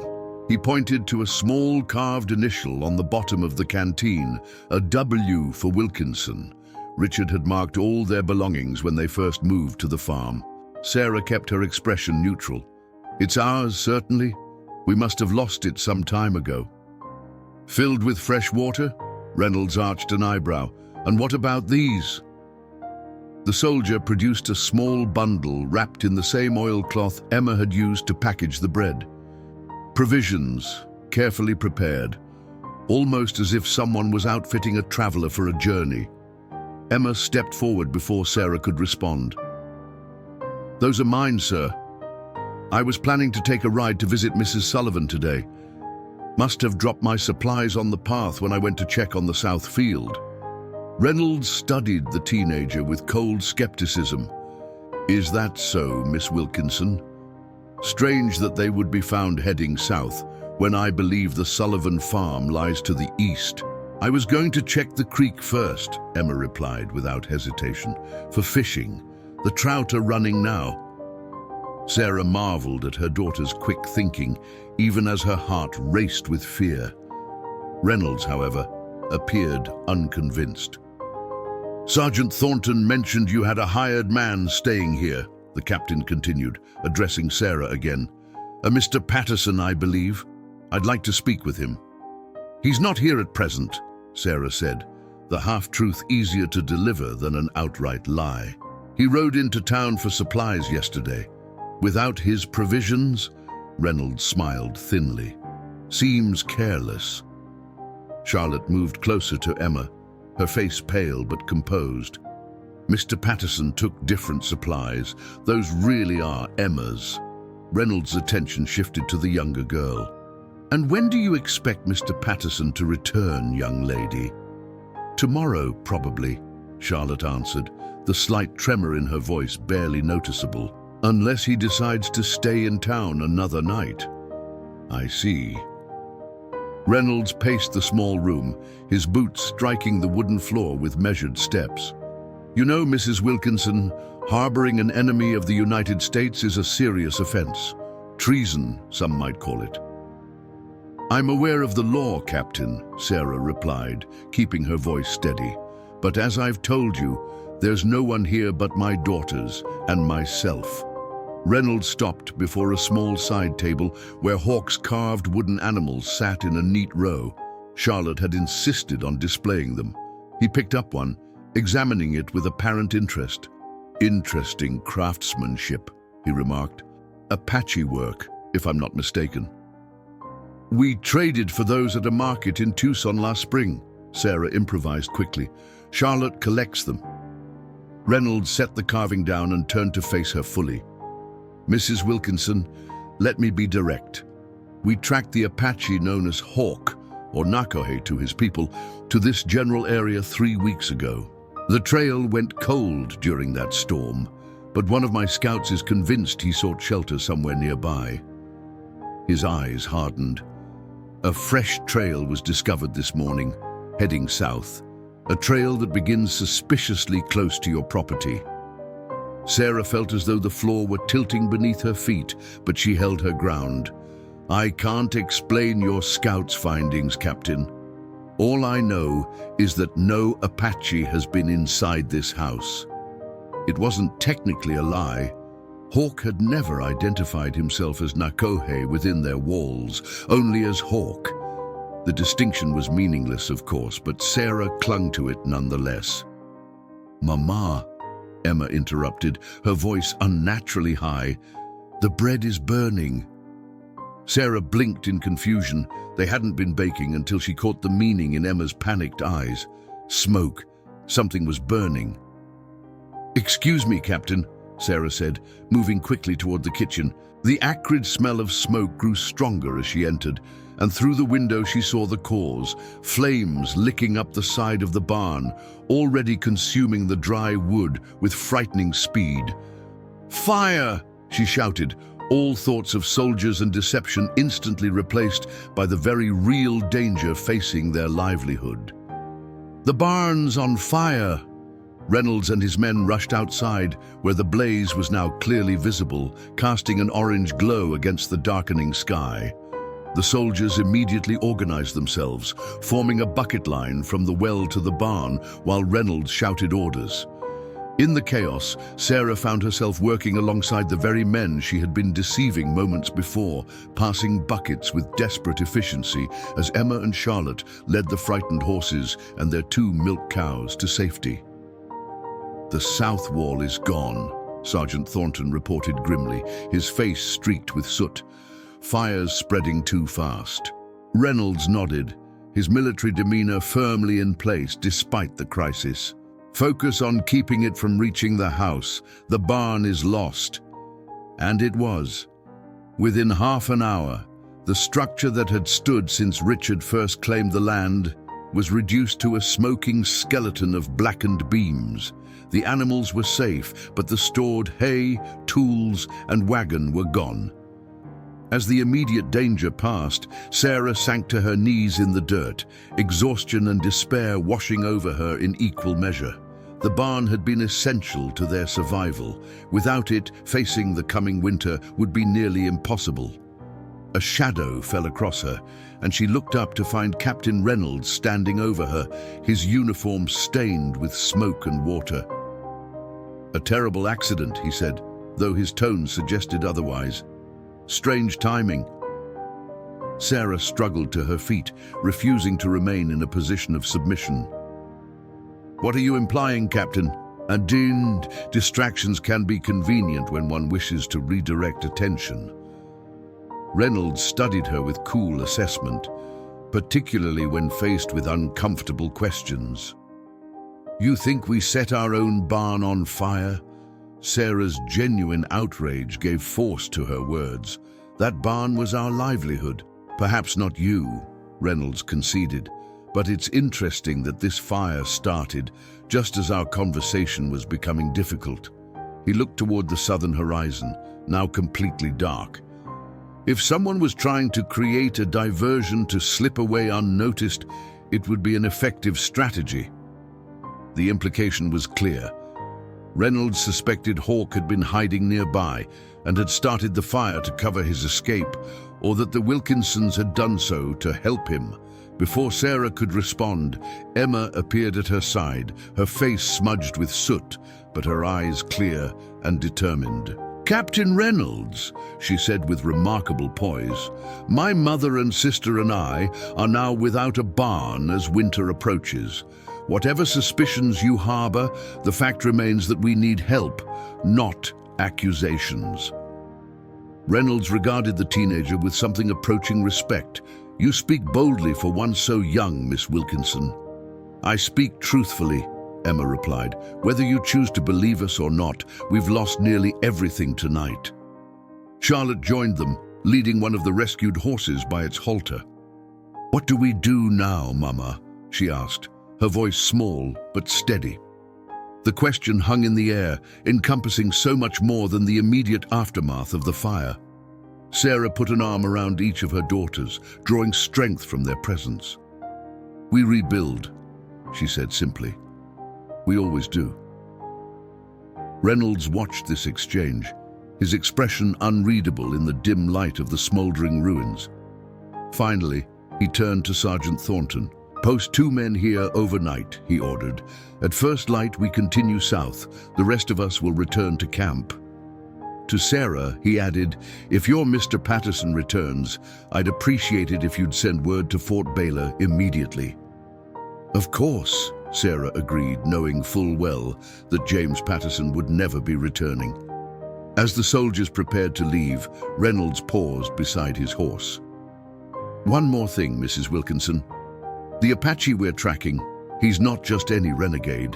He pointed to a small carved initial on the bottom of the canteen, a W for Wilkinson. Richard had marked all their belongings when they first moved to the farm. Sarah kept her expression neutral. "It's ours, certainly. We must have lost it some time ago." "Filled with fresh water?" Reynolds arched an eyebrow. "And what about these?" The soldier produced a small bundle wrapped in the same oilcloth Emma had used to package the bread. Provisions, carefully prepared, almost as if someone was outfitting a traveler for a journey. Emma stepped forward before Sarah could respond. "Those are mine, sir. I was planning to take a ride to visit Mrs. Sullivan today. Must have dropped my supplies on the path when I went to check on the south field." Reynolds studied the teenager with cold skepticism. "Is that so, Miss Wilkinson? Strange that they would be found heading south, when I believe the Sullivan farm lies to the east." "I was going to check the creek first," Emma replied without hesitation, "for fishing. The trout are running now." Sarah marveled at her daughter's quick thinking, even as her heart raced with fear. Reynolds, however, appeared unconvinced. "Sergeant Thornton mentioned you had a hired man staying here," the captain continued, addressing Sarah again. "A Mr. Patterson, I believe. I'd like to speak with him." "He's not here at present," Sarah said, the half-truth easier to deliver than an outright lie. "He rode into town for supplies yesterday. Without his provisions?" Reynolds smiled thinly. "Seems careless." Charlotte moved closer to Emma, her face pale but composed. "Mr. Patterson took different supplies. Those really are Emma's." Reynolds' attention shifted to the younger girl. "And when do you expect Mr. Patterson to return, young lady?" "Tomorrow, probably," Charlotte answered, the slight tremor in her voice barely noticeable. "Unless he decides to stay in town another night." "I see." Reynolds paced the small room, his boots striking the wooden floor with measured steps. "You know, Mrs. Wilkinson, harboring an enemy of the United States is a serious offense. Treason, some might call it." "I'm aware of the law, Captain," Sarah replied, keeping her voice steady. "But as I've told you, there's no one here but my daughters and myself." Reynolds stopped before a small side table where Hawk's carved wooden animals sat in a neat row. Charlotte had insisted on displaying them. He picked up one, examining it with apparent interest. "Interesting craftsmanship," he remarked. "Apache work, if I'm not mistaken." "We traded for those at a market in Tucson last spring," Sarah improvised quickly. "Charlotte collects them." Reynolds set the carving down and turned to face her fully. "Mrs. Wilkinson, let me be direct. We tracked the Apache known as Hawk, or Nakohe to his people, to this general area 3 weeks ago. The trail went cold during that storm, but one of my scouts is convinced he sought shelter somewhere nearby." His eyes hardened. "A fresh trail was discovered this morning, heading south. A trail that begins suspiciously close to your property." Sarah felt as though the floor were tilting beneath her feet, but she held her ground. "I can't explain your scout's findings, Captain. All I know is that no Apache has been inside this house." It wasn't technically a lie. Hawk had never identified himself as Nakohe within their walls, only as Hawk. The distinction was meaningless, of course, but Sarah clung to it nonetheless. "Mama," Emma interrupted, her voice unnaturally high, "the bread is burning." Sarah blinked in confusion. They hadn't been baking until she caught the meaning in Emma's panicked eyes. Smoke. Something was burning. "Excuse me, Captain," Sarah said, moving quickly toward the kitchen. The acrid smell of smoke grew stronger as she entered, and through the window she saw the cause, flames licking up the side of the barn, already consuming the dry wood with frightening speed. "Fire!" she shouted, all thoughts of soldiers and deception instantly replaced by the very real danger facing their livelihood. "The barn's on fire!" Reynolds and his men rushed outside, where the blaze was now clearly visible, casting an orange glow against the darkening sky. The soldiers immediately organized themselves, forming a bucket line from the well to the barn, while Reynolds shouted orders. In the chaos, Sarah found herself working alongside the very men she had been deceiving moments before, passing buckets with desperate efficiency as Emma and Charlotte led the frightened horses and their 2 milk cows to safety. "The south wall is gone," Sergeant Thornton reported grimly, his face streaked with soot. "Fire's spreading too fast." Reynolds nodded, his military demeanor firmly in place despite the crisis. "Focus on keeping it from reaching the house. The barn is lost." And it was. Within half an hour, the structure that had stood since Richard first claimed the land was reduced to a smoking skeleton of blackened beams. The animals were safe, but the stored hay, tools, and wagon were gone. As the immediate danger passed, Sarah sank to her knees in the dirt, exhaustion and despair washing over her in equal measure. The barn had been essential to their survival. Without it, facing the coming winter would be nearly impossible. A shadow fell across her, and she looked up to find Captain Reynolds standing over her, his uniform stained with smoke and water. "A terrible accident," he said, though his tone suggested otherwise. "Strange timing." Sarah struggled to her feet, refusing to remain in a position of submission. "What are you implying, Captain?" "Indeed, distractions can be convenient when one wishes to redirect attention." Reynolds studied her with cool assessment, particularly when faced with uncomfortable questions. "You think we set our own barn on fire?" Sarah's genuine outrage gave force to her words. "That barn was our livelihood." "Perhaps not you," Reynolds conceded, "but it's interesting that this fire started just as our conversation was becoming difficult." He looked toward the southern horizon, now completely dark. "If someone was trying to create a diversion to slip away unnoticed, it would be an effective strategy." The implication was clear. Reynolds suspected Hawk had been hiding nearby and had started the fire to cover his escape, or that the Wilkinsons had done so to help him. Before Sarah could respond, Emma appeared at her side, her face smudged with soot, but her eyes clear and determined. "Captain Reynolds," she said with remarkable poise, "my mother and sister and I are now without a barn as winter approaches. Whatever suspicions you harbor, the fact remains that we need help, not accusations." Reynolds regarded the teenager with something approaching respect. "You speak boldly for one so young, Miss Wilkinson." "I speak truthfully," Emma replied. "Whether you choose to believe us or not, we've lost nearly everything tonight." Charlotte joined them, leading one of the rescued horses by its halter. "What do we do now, Mama?" she asked, her voice small but steady. The question hung in the air, encompassing so much more than the immediate aftermath of the fire. Sarah put an arm around each of her daughters, drawing strength from their presence. "We rebuild," she said simply. "We always do." Reynolds watched this exchange, his expression unreadable in the dim light of the smoldering ruins. Finally, he turned to Sergeant Thornton. "Post 2 men here overnight," he ordered. "At first light, we continue south. The rest of us will return to camp." To Sarah, he added, "If your Mr. Patterson returns, I'd appreciate it if you'd send word to Fort Baylor immediately." "Of course," Sarah agreed, knowing full well that James Patterson would never be returning. As the soldiers prepared to leave, Reynolds paused beside his horse. "One more thing, Mrs. Wilkinson. The Apache we're tracking, he's not just any renegade.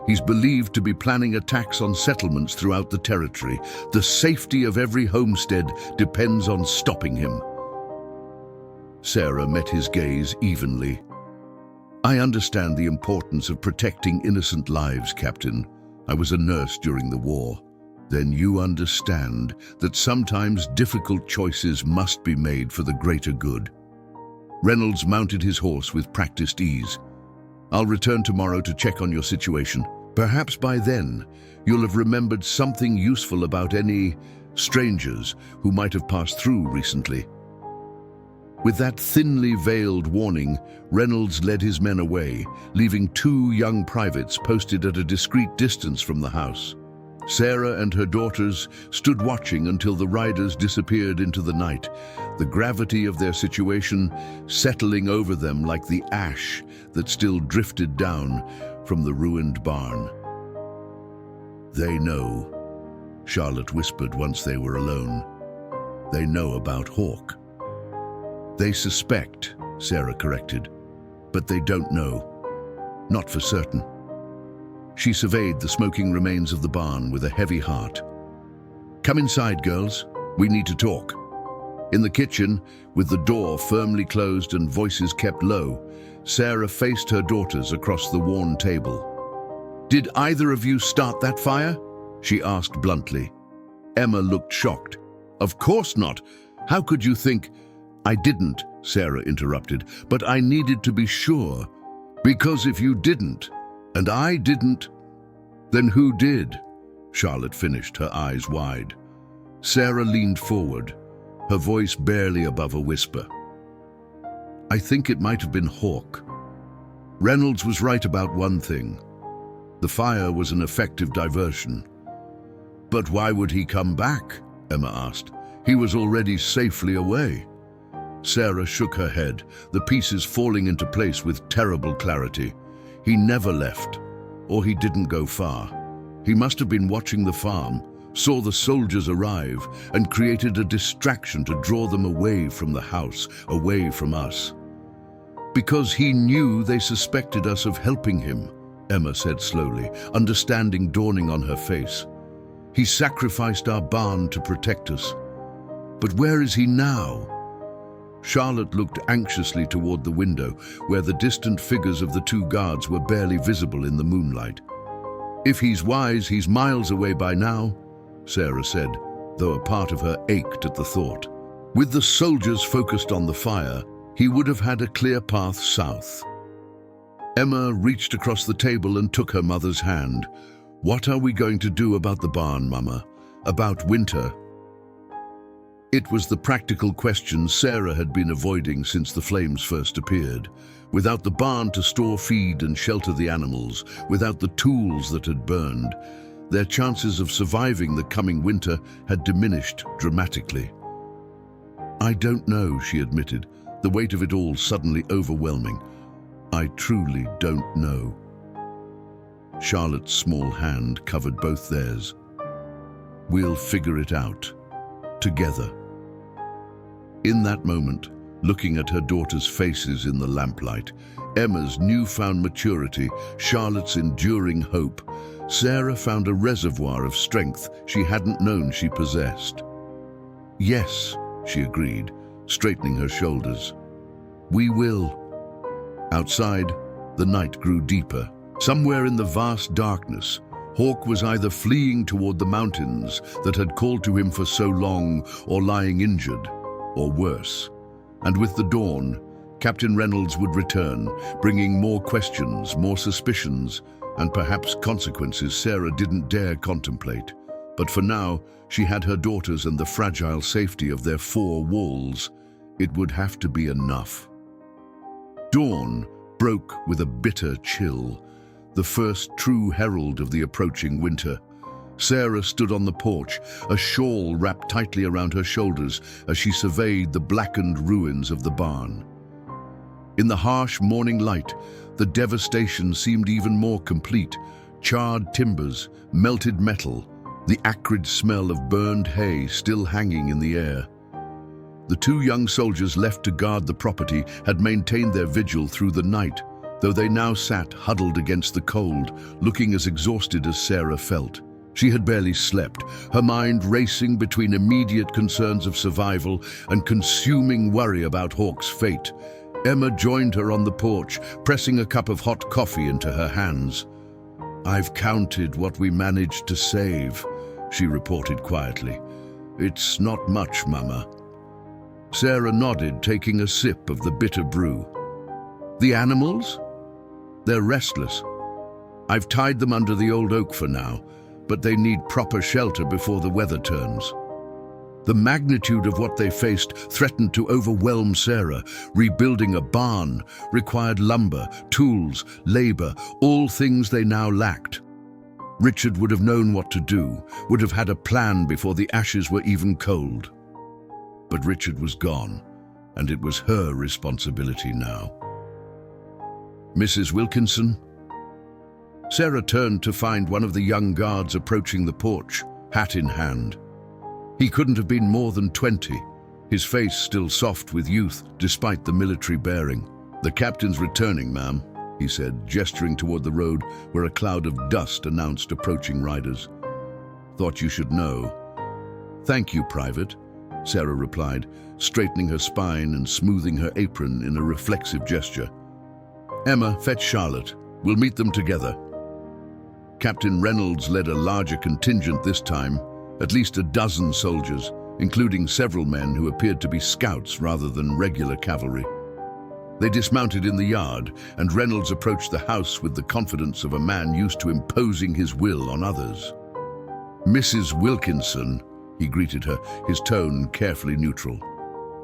He's believed to be planning attacks on settlements throughout the territory. The safety of every homestead depends on stopping him." Sarah met his gaze evenly. "I understand the importance of protecting innocent lives, Captain. I was a nurse during the war. Then you understand that sometimes difficult choices must be made for the greater good." Reynolds mounted his horse with practiced ease. "I'll return tomorrow to check on your situation. Perhaps by then, you'll have remembered something useful about any strangers who might have passed through recently." With that thinly veiled warning, Reynolds led his men away, leaving 2 young privates posted at a discreet distance from the house. Sarah and her daughters stood watching until the riders disappeared into the night, the gravity of their situation settling over them like the ash that still drifted down from the ruined barn. "They know," Charlotte whispered once they were alone. "They know about Hawk." "They suspect," Sarah corrected, "but they don't know. Not for certain." She surveyed the smoking remains of the barn with a heavy heart. "Come inside, girls. We need to talk." In the kitchen, with the door firmly closed and voices kept low, Sarah faced her daughters across the worn table. "Did either of you start that fire?" she asked bluntly. Emma looked shocked. "Of course not. How could you think—" "I didn't," Sarah interrupted, "but I needed to be sure. Because if you didn't, and I didn't, then who did?" Charlotte finished, her eyes wide. Sarah leaned forward, her voice barely above a whisper. "I think it might have been Hawk. Reynolds was right about one thing. The fire was an effective diversion." "But why would he come back?" Emma asked. "He was already safely away." Sarah shook her head, the pieces falling into place with terrible clarity. "He never left, or he didn't go far. He must have been watching the farm, saw the soldiers arrive, and created a distraction to draw them away from the house, away from us." "Because he knew they suspected us of helping him," Emma said slowly, understanding dawning on her face. "He sacrificed our barn to protect us. But where is he now?" Charlotte looked anxiously toward the window, where the distant figures of the 2 guards were barely visible in the moonlight. "If he's wise, he's miles away by now," Sarah said, though a part of her ached at the thought. With the soldiers focused on the fire, he would have had a clear path south. Emma reached across the table and took her mother's hand. "What are we going to do about the barn, Mama? About winter?" It was the practical question Sarah had been avoiding since the flames first appeared. Without the barn to store feed and shelter the animals, without the tools that had burned, their chances of surviving the coming winter had diminished dramatically. "I don't know," she admitted, the weight of it all suddenly overwhelming. "I truly don't know." Charlotte's small hand covered both theirs. "We'll figure it out. Together." In that moment, looking at her daughters' faces in the lamplight, Emma's newfound maturity, Charlotte's enduring hope, Sarah found a reservoir of strength she hadn't known she possessed. "Yes," she agreed, straightening her shoulders. "We will." Outside, the night grew deeper. Somewhere in the vast darkness, Hawk was either fleeing toward the mountains that had called to him for so long, or lying injured, or worse. And with the dawn, Captain Reynolds would return, bringing more questions, more suspicions, and perhaps consequences Sarah didn't dare contemplate. But for now, she had her daughters and the fragile safety of their 4 walls. It would have to be enough. Dawn broke with a bitter chill, the first true herald of the approaching winter. Sarah stood on the porch, a shawl wrapped tightly around her shoulders as she surveyed the blackened ruins of the barn. In the harsh morning light, the devastation seemed even more complete. Charred timbers, melted metal, the acrid smell of burned hay still hanging in the air. The two young soldiers left to guard the property had maintained their vigil through the night, though they now sat huddled against the cold, looking as exhausted as Sarah felt. She had barely slept, her mind racing between immediate concerns of survival and consuming worry about Hawk's fate. Emma joined her on the porch, pressing a cup of hot coffee into her hands. "I've counted what we managed to save," she reported quietly. "It's not much, Mama." Sarah nodded, taking a sip of the bitter brew. "The animals? They're restless. I've tied them under the old oak for now, but they need proper shelter before the weather turns." The magnitude of what they faced threatened to overwhelm Sarah. Rebuilding a barn required lumber, tools, labor, all things they now lacked. Richard would have known what to do, would have had a plan before the ashes were even cold. But Richard was gone, and it was her responsibility now. "Mrs. Wilkinson?" Sarah turned to find one of the young guards approaching the porch, hat in hand. He couldn't have been more than 20, his face still soft with youth despite the military bearing. "The captain's returning, ma'am," he said, gesturing toward the road where a cloud of dust announced approaching riders. "Thought you should know." "Thank you, Private," Sarah replied, straightening her spine and smoothing her apron in a reflexive gesture. "Emma, fetch Charlotte. We'll meet them together." Captain Reynolds led a larger contingent this time, at least a dozen soldiers, including several men who appeared to be scouts rather than regular cavalry. They dismounted in the yard, and Reynolds approached the house with the confidence of a man used to imposing his will on others. "Mrs. Wilkinson," he greeted her, his tone carefully neutral.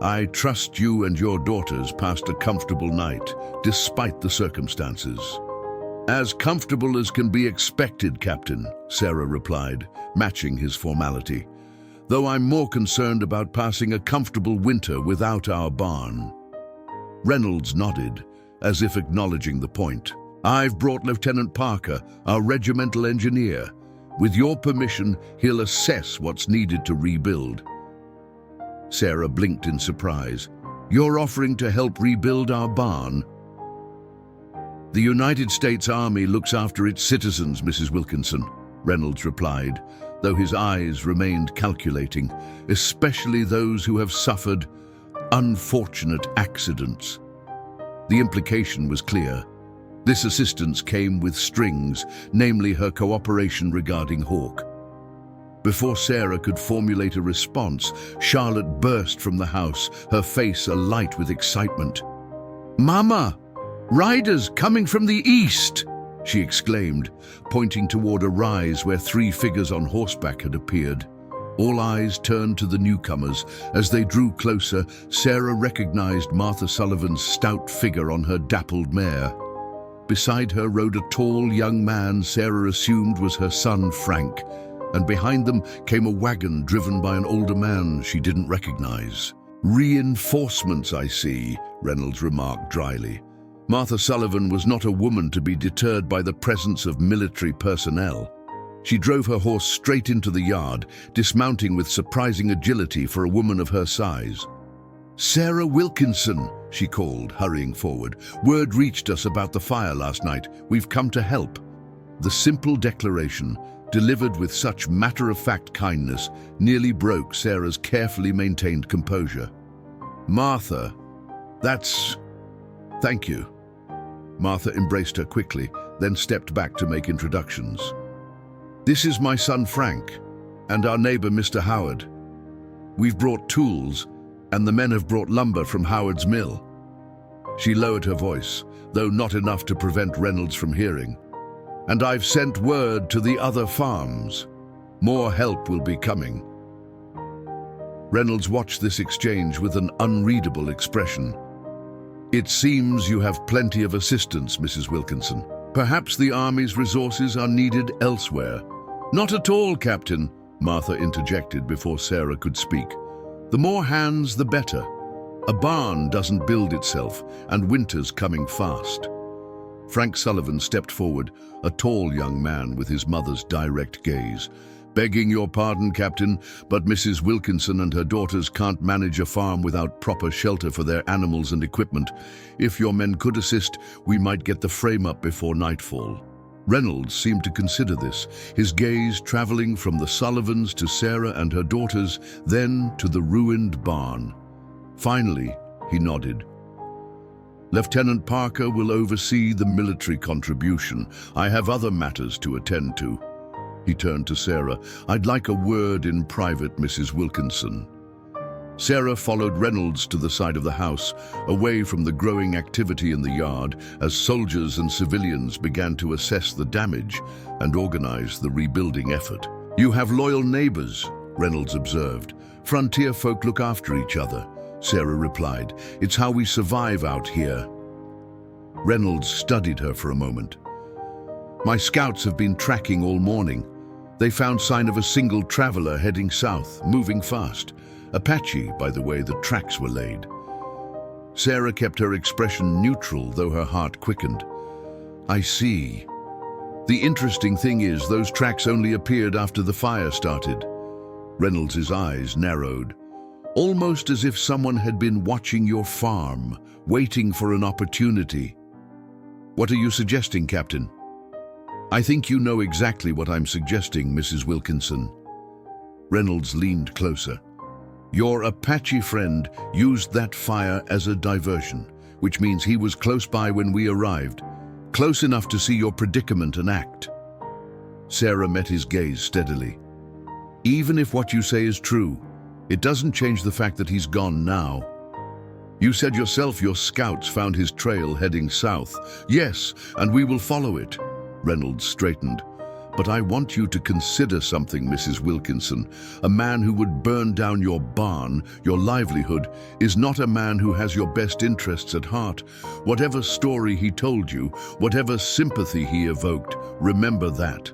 "I trust you and your daughters passed a comfortable night, despite the circumstances." "As comfortable as can be expected, Captain," Sarah replied, matching his formality. "Though I'm more concerned about passing a comfortable winter without our barn." Reynolds nodded, as if acknowledging the point. "I've brought Lieutenant Parker, our regimental engineer. With your permission, he'll assess what's needed to rebuild." Sarah blinked in surprise. "You're offering to help rebuild our barn?" "The United States Army looks after its citizens, Mrs. Wilkinson," Reynolds replied, though his eyes remained calculating, "especially those who have suffered unfortunate accidents." The implication was clear. This assistance came with strings, namely her cooperation regarding Hawk. Before Sarah could formulate a response, Charlotte burst from the house, her face alight with excitement. "Mama! Riders coming from the east!" she exclaimed, pointing toward a rise where 3 figures on horseback had appeared. All eyes turned to the newcomers. As they drew closer, Sarah recognized Martha Sullivan's stout figure on her dappled mare. Beside her rode a tall young man Sarah assumed was her son Frank, and behind them came a wagon driven by an older man she didn't recognize. "Reinforcements, I see," Reynolds remarked dryly. Martha Sullivan was not a woman to be deterred by the presence of military personnel. She drove her horse straight into the yard, dismounting with surprising agility for a woman of her size. "Sarah Wilkinson," she called, hurrying forward. "Word reached us about the fire last night. We've come to help." The simple declaration, delivered with such matter-of-fact kindness, nearly broke Sarah's carefully maintained composure. "Martha, thank you." Martha embraced her quickly, then stepped back to make introductions. "This is my son Frank, and our neighbor Mr. Howard. We've brought tools, and the men have brought lumber from Howard's mill." She lowered her voice, though not enough to prevent Reynolds from hearing. "And I've sent word to the other farms. More help will be coming." Reynolds watched this exchange with an unreadable expression. "It seems you have plenty of assistance, Mrs. Wilkinson. Perhaps the Army's resources are needed elsewhere. "Not at all, Captain," Martha interjected before Sarah could speak. "The more hands, the better. A barn doesn't build itself, and winter's coming fast." Frank Sullivan stepped forward, a tall young man with his mother's direct gaze. "Begging your pardon, Captain, but Mrs. Wilkinson and her daughters can't manage a farm without proper shelter for their animals and equipment. If your men could assist, we might get the frame up before nightfall." Reynolds seemed to consider this, his gaze traveling from the Sullivans to Sarah and her daughters, then to the ruined barn. Finally, he nodded. "Lieutenant Parker will oversee the military contribution. I have other matters to attend to." He turned to Sarah. "I'd like a word in private, Mrs. Wilkinson." Sarah followed Reynolds to the side of the house, away from the growing activity in the yard, as soldiers and civilians began to assess the damage and organize the rebuilding effort. "You have loyal neighbors," Reynolds observed. "Frontier folk look after each other," Sarah replied. "It's how we survive out here." Reynolds studied her for a moment. "My scouts have been tracking all morning. They found sign of a single traveler heading south, moving fast. Apache, by the way the tracks were laid." Sarah kept her expression neutral, though her heart quickened. "I see. The interesting thing is, those tracks only appeared after the fire started." Reynolds' eyes narrowed. "Almost as if someone had been watching your farm, waiting for an opportunity." "What are you suggesting, Captain?" "I think you know exactly what I'm suggesting, Mrs. Wilkinson." Reynolds leaned closer. "Your Apache friend used that fire as a diversion, which means he was close by when we arrived, close enough to see your predicament and act." Sarah met his gaze steadily. "Even if what you say is true, it doesn't change the fact that he's gone now. You said yourself your scouts found his trail heading south." "Yes, and we will follow it." Reynolds straightened. "But I want you to consider something, Mrs. Wilkinson. A man who would burn down your barn, your livelihood, is not a man who has your best interests at heart. Whatever story he told you, whatever sympathy he evoked, remember that."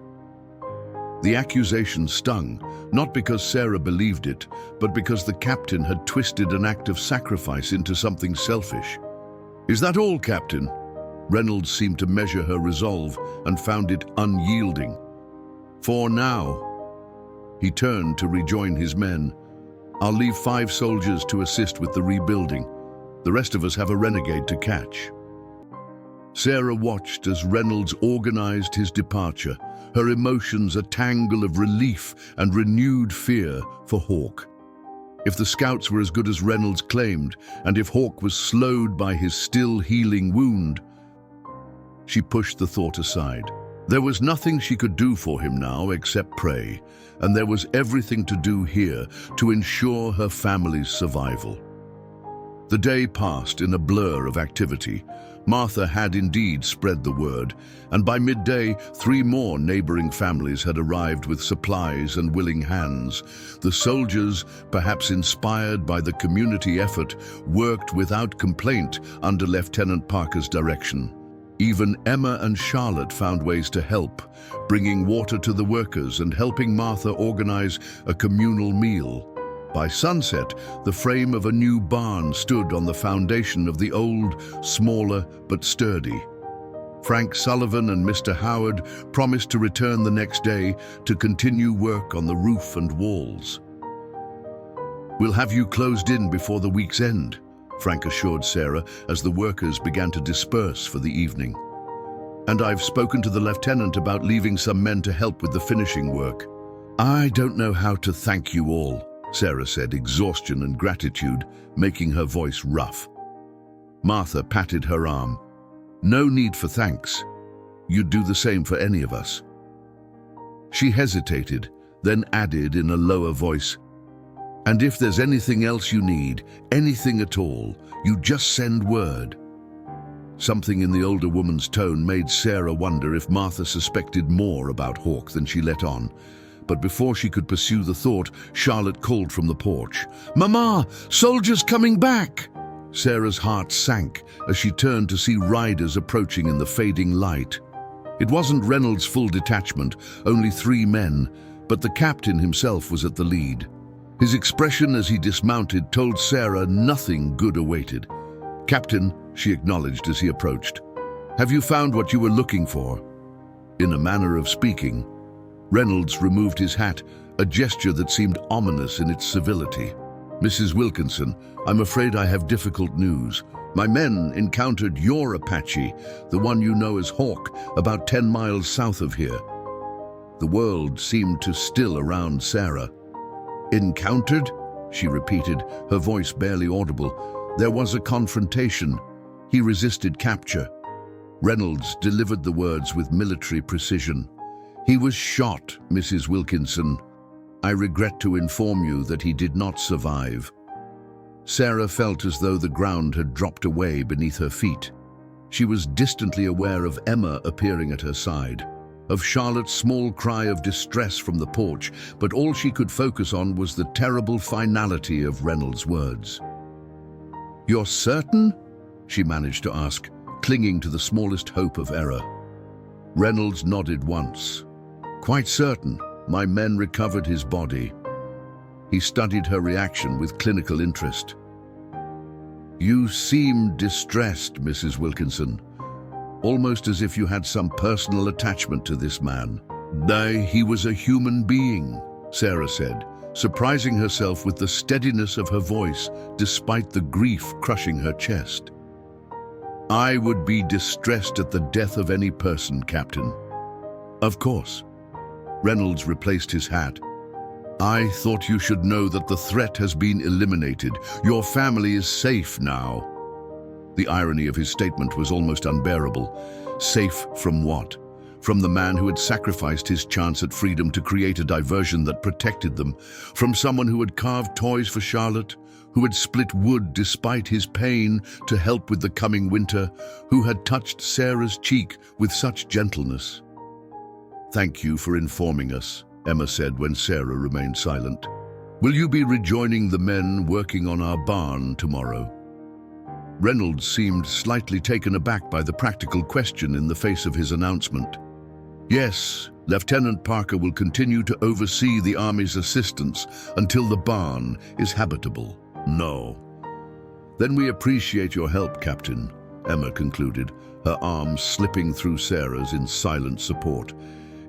The accusation stung, not because Sarah believed it, but because the captain had twisted an act of sacrifice into something selfish. "Is that all, Captain?" Reynolds seemed to measure her resolve and found it unyielding. "For now." He turned to rejoin his men. "I'll leave 5 soldiers to assist with the rebuilding. The rest of us have a renegade to catch." Sarah watched as Reynolds organized his departure, her emotions a tangle of relief and renewed fear for Hawk. If the scouts were as good as Reynolds claimed, and if Hawk was slowed by his still healing wound, she pushed the thought aside. There was nothing she could do for him now except pray, and there was everything to do here to ensure her family's survival. The day passed in a blur of activity. Martha had indeed spread the word, and by midday, 3 more neighboring families had arrived with supplies and willing hands. The soldiers, perhaps inspired by the community effort, worked without complaint under Lieutenant Parker's direction. Even Emma and Charlotte found ways to help, bringing water to the workers and helping Martha organize a communal meal. By sunset, the frame of a new barn stood on the foundation of the old, smaller but sturdy. Frank Sullivan and Mr. Howard promised to return the next day to continue work on the roof and walls. "We'll have you closed in before the week's end," Frank assured Sarah as the workers began to disperse for the evening. "And I've spoken to the lieutenant about leaving some men to help with the finishing work." "I don't know how to thank you all," Sarah said, exhaustion and gratitude making her voice rough. Martha patted her arm. "No need for thanks. You'd do the same for any of us." She hesitated, then added in a lower voice, "And if there's anything else you need, anything at all, you just send word." Something in the older woman's tone made Sarah wonder if Martha suspected more about Hawk than she let on. But before she could pursue the thought, Charlotte called from the porch, "Mama, soldiers coming back!" Sarah's heart sank as she turned to see riders approaching in the fading light. It wasn't Reynolds' full detachment, only 3 men, but the captain himself was at the lead. His expression as he dismounted told Sarah nothing good awaited. "Captain," she acknowledged as he approached, "have you found what you were looking for?" In a manner of speaking, Reynolds removed his hat, a gesture that seemed ominous in its civility. "Mrs. Wilkinson, I'm afraid I have difficult news. My men encountered your Apache, the one you know as Hawk, about 10 miles south of here." The world seemed to still around Sarah. "Encountered?" she repeated, her voice barely audible. "There was a confrontation. He resisted capture." Reynolds delivered the words with military precision. "He was shot, Mrs. Wilkinson. I regret to inform you that he did not survive." Sarah felt as though the ground had dropped away beneath her feet. She was distantly aware of Emma appearing at her side, of Charlotte's small cry of distress from the porch, but all she could focus on was the terrible finality of Reynolds' words. "You're certain?" she managed to ask, clinging to the smallest hope of error. Reynolds nodded once. "Quite certain. My men recovered his body." He studied her reaction with clinical interest. "You seem distressed, Mrs. Wilkinson, almost as if you had some personal attachment to this man." "Nay, he was a human being," Sarah said, surprising herself with the steadiness of her voice despite the grief crushing her chest. "I would be distressed at the death of any person, Captain." "Of course." Reynolds replaced his hat. "I thought you should know that the threat has been eliminated. Your family is safe now." The irony of his statement was almost unbearable. Safe from what? From the man who had sacrificed his chance at freedom to create a diversion that protected them? From someone who had carved toys for Charlotte? Who had split wood despite his pain to help with the coming winter? Who had touched Sarah's cheek with such gentleness? "Thank you for informing us," Emma said when Sarah remained silent. "Will you be rejoining the men working on our barn tomorrow?" Reynolds seemed slightly taken aback by the practical question in the face of his announcement. "Yes, Lieutenant Parker will continue to oversee the Army's assistance until the barn is habitable." "No." "Then we appreciate your help, Captain," Emma concluded, her arms slipping through Sarah's in silent support.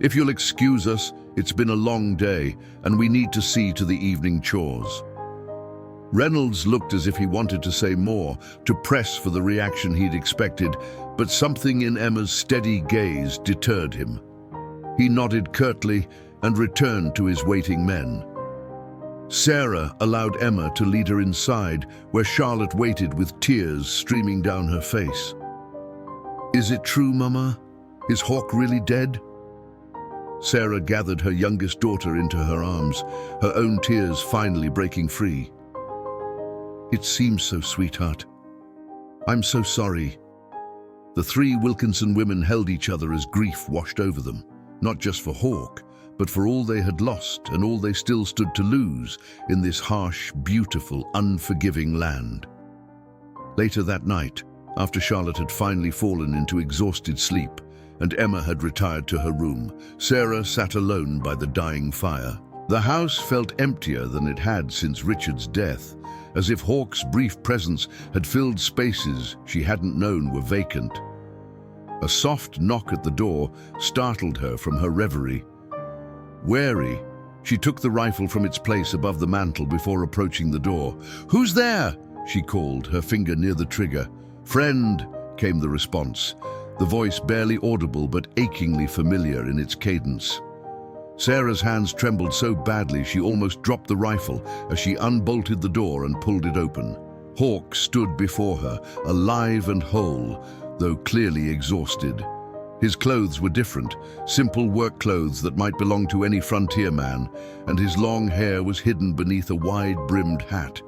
"If you'll excuse us, it's been a long day, and we need to see to the evening chores." Reynolds looked as if he wanted to say more, to press for the reaction he'd expected, but something in Emma's steady gaze deterred him. He nodded curtly and returned to his waiting men. Sarah allowed Emma to lead her inside, where Charlotte waited with tears streaming down her face. "Is it true, Mama? Is Hawk really dead?" Sarah gathered her youngest daughter into her arms, her own tears finally breaking free. "It seems so, sweetheart. I'm so sorry." The 3 Wilkinson women held each other as grief washed over them, not just for Hawk, but for all they had lost and all they still stood to lose in this harsh, beautiful, unforgiving land. Later that night, after Charlotte had finally fallen into exhausted sleep and Emma had retired to her room, Sarah sat alone by the dying fire. The house felt emptier than it had since Richard's death, as if Hawk's brief presence had filled spaces she hadn't known were vacant. A soft knock at the door startled her from her reverie. Wary, she took the rifle from its place above the mantel before approaching the door. "Who's there?" she called, her finger near the trigger. "Friend," came the response, the voice barely audible but achingly familiar in its cadence. Sarah's hands trembled so badly she almost dropped the rifle as she unbolted the door and pulled it open. Hawk stood before her, alive and whole, though clearly exhausted. His clothes were different, simple work clothes that might belong to any frontier man, and his long hair was hidden beneath a wide-brimmed hat.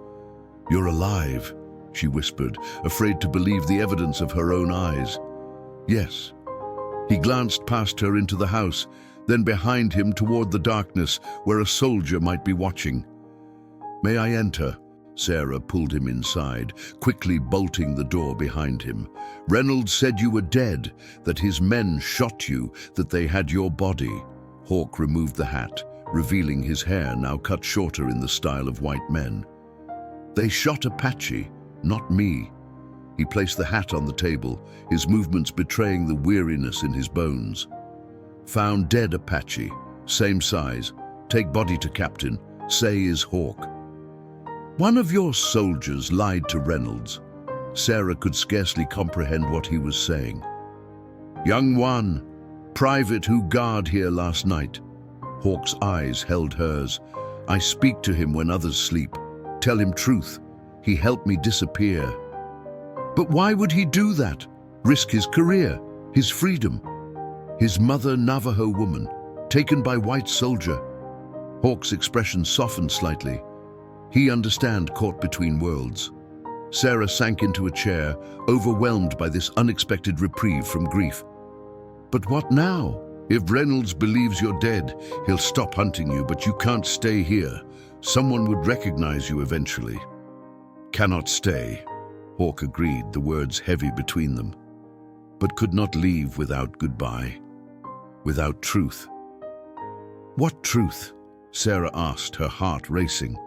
"You're alive," she whispered, afraid to believe the evidence of her own eyes. "Yes." He glanced past her into the house, then behind him toward the darkness where a soldier might be watching. "May I enter?" Sarah pulled him inside, quickly bolting the door behind him. "Reynolds said you were dead, that his men shot you, that they had your body." Hawk removed the hat, revealing his hair now cut shorter in the style of white men. "They shot Apache, not me." He placed the hat on the table, his movements betraying the weariness in his bones. "Found dead Apache, same size. Take body to captain, say is Hawk." "One of your soldiers lied to Reynolds." Sarah could scarcely comprehend what he was saying. "Young one, private who guard here last night." Hawk's eyes held hers. "I speak to him when others sleep. Tell him truth. He helped me disappear." "But why would he do that? Risk his career, his freedom?" "His mother, Navajo woman, taken by white soldier." Hawk's expression softened slightly. He understand caught between worlds. Sarah sank into a chair, overwhelmed by this unexpected reprieve from grief. "But what now? If Reynolds believes you're dead, he'll stop hunting you, but you can't stay here. Someone would recognize you eventually." "Cannot stay," Hawk agreed, the words heavy between them. "But could not leave without goodbye, without truth." "What truth?" Sarah asked, her heart racing.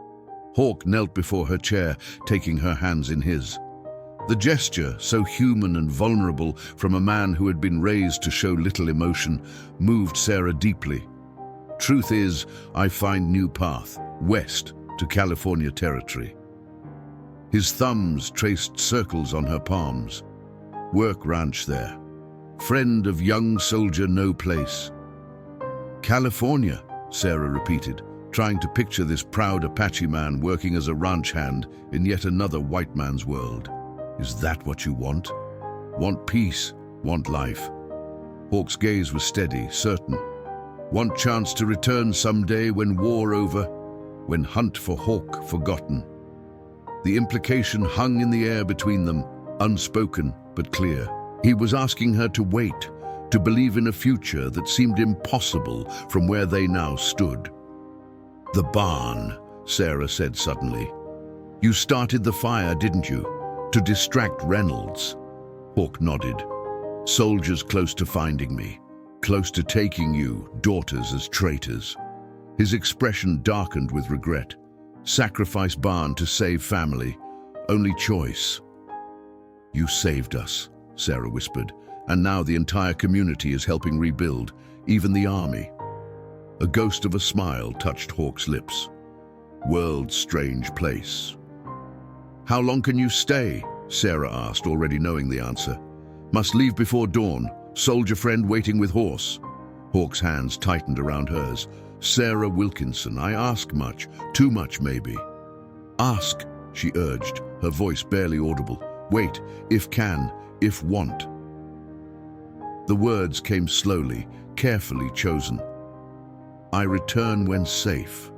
Hawk knelt before her chair, taking her hands in his. The gesture, so human and vulnerable from a man who had been raised to show little emotion, moved Sarah deeply. "Truth is, I find new path, west, to California territory." His thumbs traced circles on her palms. "Work ranch there. Friend of young soldier no place." "California," Sarah repeated, trying to picture this proud Apache man working as a ranch hand in yet another white man's world. "Is that what you want? Want peace, want life?" Hawk's gaze was steady, certain. "Want chance to return someday when war over, when hunt for Hawk forgotten." The implication hung in the air between them, unspoken but clear. He was asking her to wait, to believe in a future that seemed impossible from where they now stood. "The barn," Sarah said suddenly. "You started the fire, didn't you? To distract Reynolds." Hawk nodded. "Soldiers close to finding me, close to taking you, daughters as traitors." His expression darkened with regret. "Sacrifice barn to save family. Only choice." "You saved us," Sarah whispered, "and now the entire community is helping rebuild, even the army." A ghost of a smile touched Hawk's lips. "World's strange place." "How long can you stay?" Sarah asked, already knowing the answer. "Must leave before dawn. Soldier friend waiting with horse." Hawk's hands tightened around hers. "Sarah Wilkinson, I ask much, too much maybe." "Ask," she urged, her voice barely audible. "Wait, if can, if want." The words came slowly, carefully chosen. "I return when safe.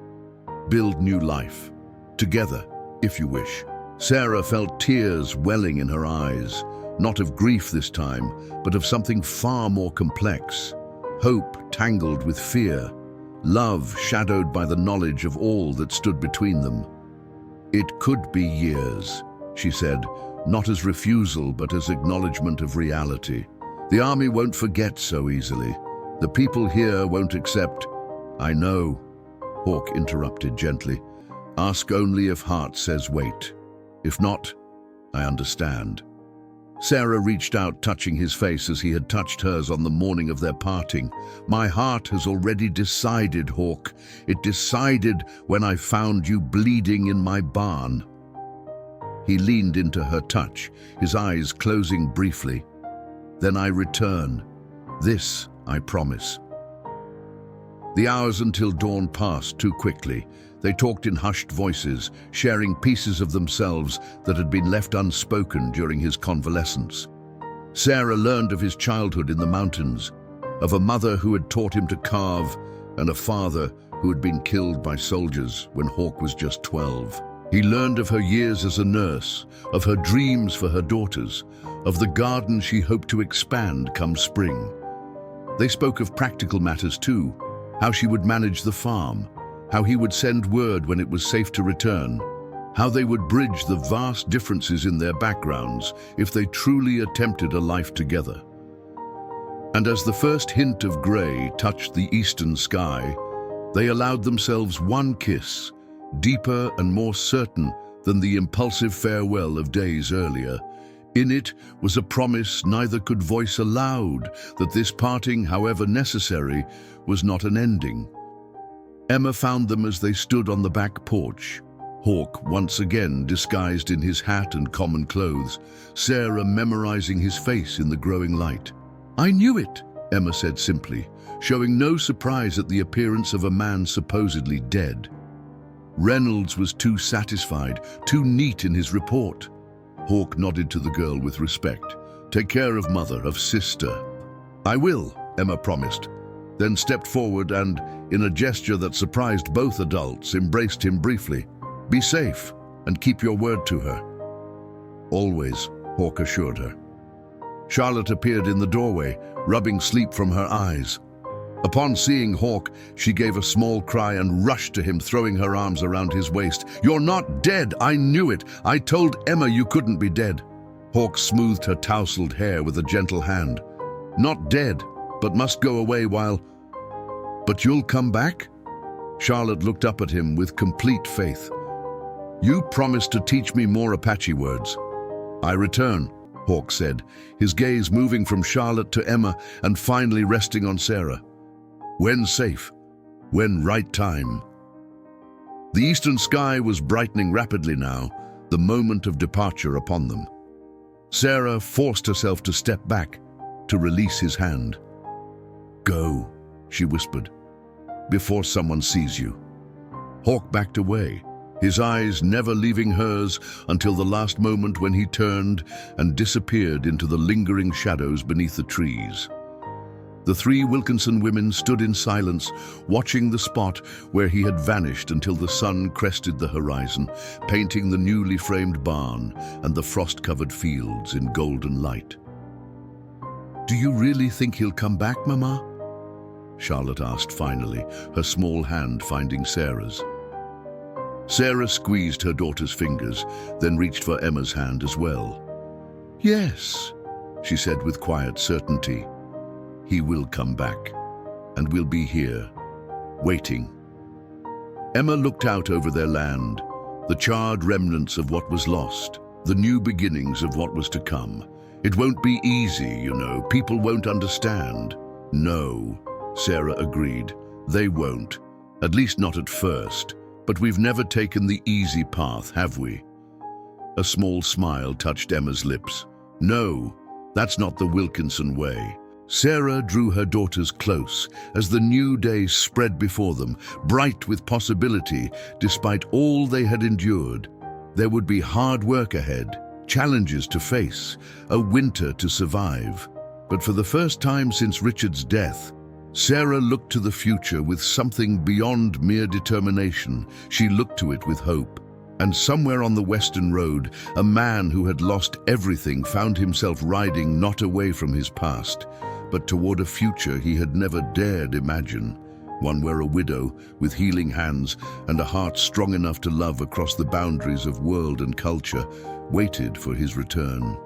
Build new life. Together, if you wish." Sarah felt tears welling in her eyes, not of grief this time, but of something far more complex. Hope tangled with fear, love shadowed by the knowledge of all that stood between them. "It could be years," she said, not as refusal but as acknowledgement of reality. "The army won't forget so easily. The people here won't accept." "I know," Hawk interrupted gently. "Ask only if heart says wait. If not, I understand." Sarah reached out, touching his face as he had touched hers on the morning of their parting. "My heart has already decided, Hawk. It decided when I found you bleeding in my barn." He leaned into her touch, his eyes closing briefly. "Then I return. This I promise." The hours until dawn passed too quickly. They talked in hushed voices, sharing pieces of themselves that had been left unspoken during his convalescence. Sarah learned of his childhood in the mountains, of a mother who had taught him to carve, and a father who had been killed by soldiers when Hawk was just 12. He learned of her years as a nurse, of her dreams for her daughters, of the garden she hoped to expand come spring. They spoke of practical matters too, how she would manage the farm, how he would send word when it was safe to return, how they would bridge the vast differences in their backgrounds if they truly attempted a life together. And as the first hint of grey touched the eastern sky, they allowed themselves one kiss, deeper and more certain than the impulsive farewell of days earlier. In it was a promise neither could voice aloud that this parting, however necessary, was not an ending. Emma found them as they stood on the back porch, Hawk once again disguised in his hat and common clothes, Sarah memorizing his face in the growing light. "I knew it," Emma said simply, showing no surprise at the appearance of a man supposedly dead. Reynolds was too satisfied, too neat in his report. Hawk nodded to the girl with respect. "Take care of mother, of sister." "I will," Emma promised, then stepped forward and, in a gesture that surprised both adults, embraced him briefly. "Be safe, and keep your word to her." "Always," Hawk assured her. Charlotte appeared in the doorway, rubbing sleep from her eyes. Upon seeing Hawk, she gave a small cry and rushed to him, throwing her arms around his waist. "You're not dead! I knew it! I told Emma you couldn't be dead!" Hawk smoothed her tousled hair with a gentle hand. "Not dead, but must go away while—" "But you'll come back?" Charlotte looked up at him with complete faith. "You promised to teach me more Apache words." "I return," Hawk said, his gaze moving from Charlotte to Emma and finally resting on Sarah. "When safe, when right time." The eastern sky was brightening rapidly now, the moment of departure upon them. Sarah forced herself to step back, to release his hand. "Go," she whispered, "before someone sees you." Hawk backed away, his eyes never leaving hers until the last moment when he turned and disappeared into the lingering shadows beneath the trees. The three Wilkinson women stood in silence, watching the spot where he had vanished until the sun crested the horizon, painting the newly framed barn and the frost-covered fields in golden light. "Do you really think he'll come back, Mama?" Charlotte asked finally, her small hand finding Sarah's. Sarah squeezed her daughter's fingers, then reached for Emma's hand as well. "Yes," she said with quiet certainty. "He will come back, and we'll be here, waiting." Emma looked out over their land, the charred remnants of what was lost, the new beginnings of what was to come. "It won't be easy, you know. People won't understand." "No," Sarah agreed. "They won't, at least not at first. But we've never taken the easy path, have we?" A small smile touched Emma's lips. "No, that's not the Wilkinson way." Sarah drew her daughters close as the new day spread before them, bright with possibility despite all they had endured. There would be hard work ahead, challenges to face, a winter to survive. But for the first time since Richard's death, Sarah looked to the future with something beyond mere determination. She looked to it with hope. And somewhere on the Western Road, a man who had lost everything found himself riding not away from his past, but toward a future he had never dared imagine. One where a widow, with healing hands and a heart strong enough to love across the boundaries of world and culture, waited for his return.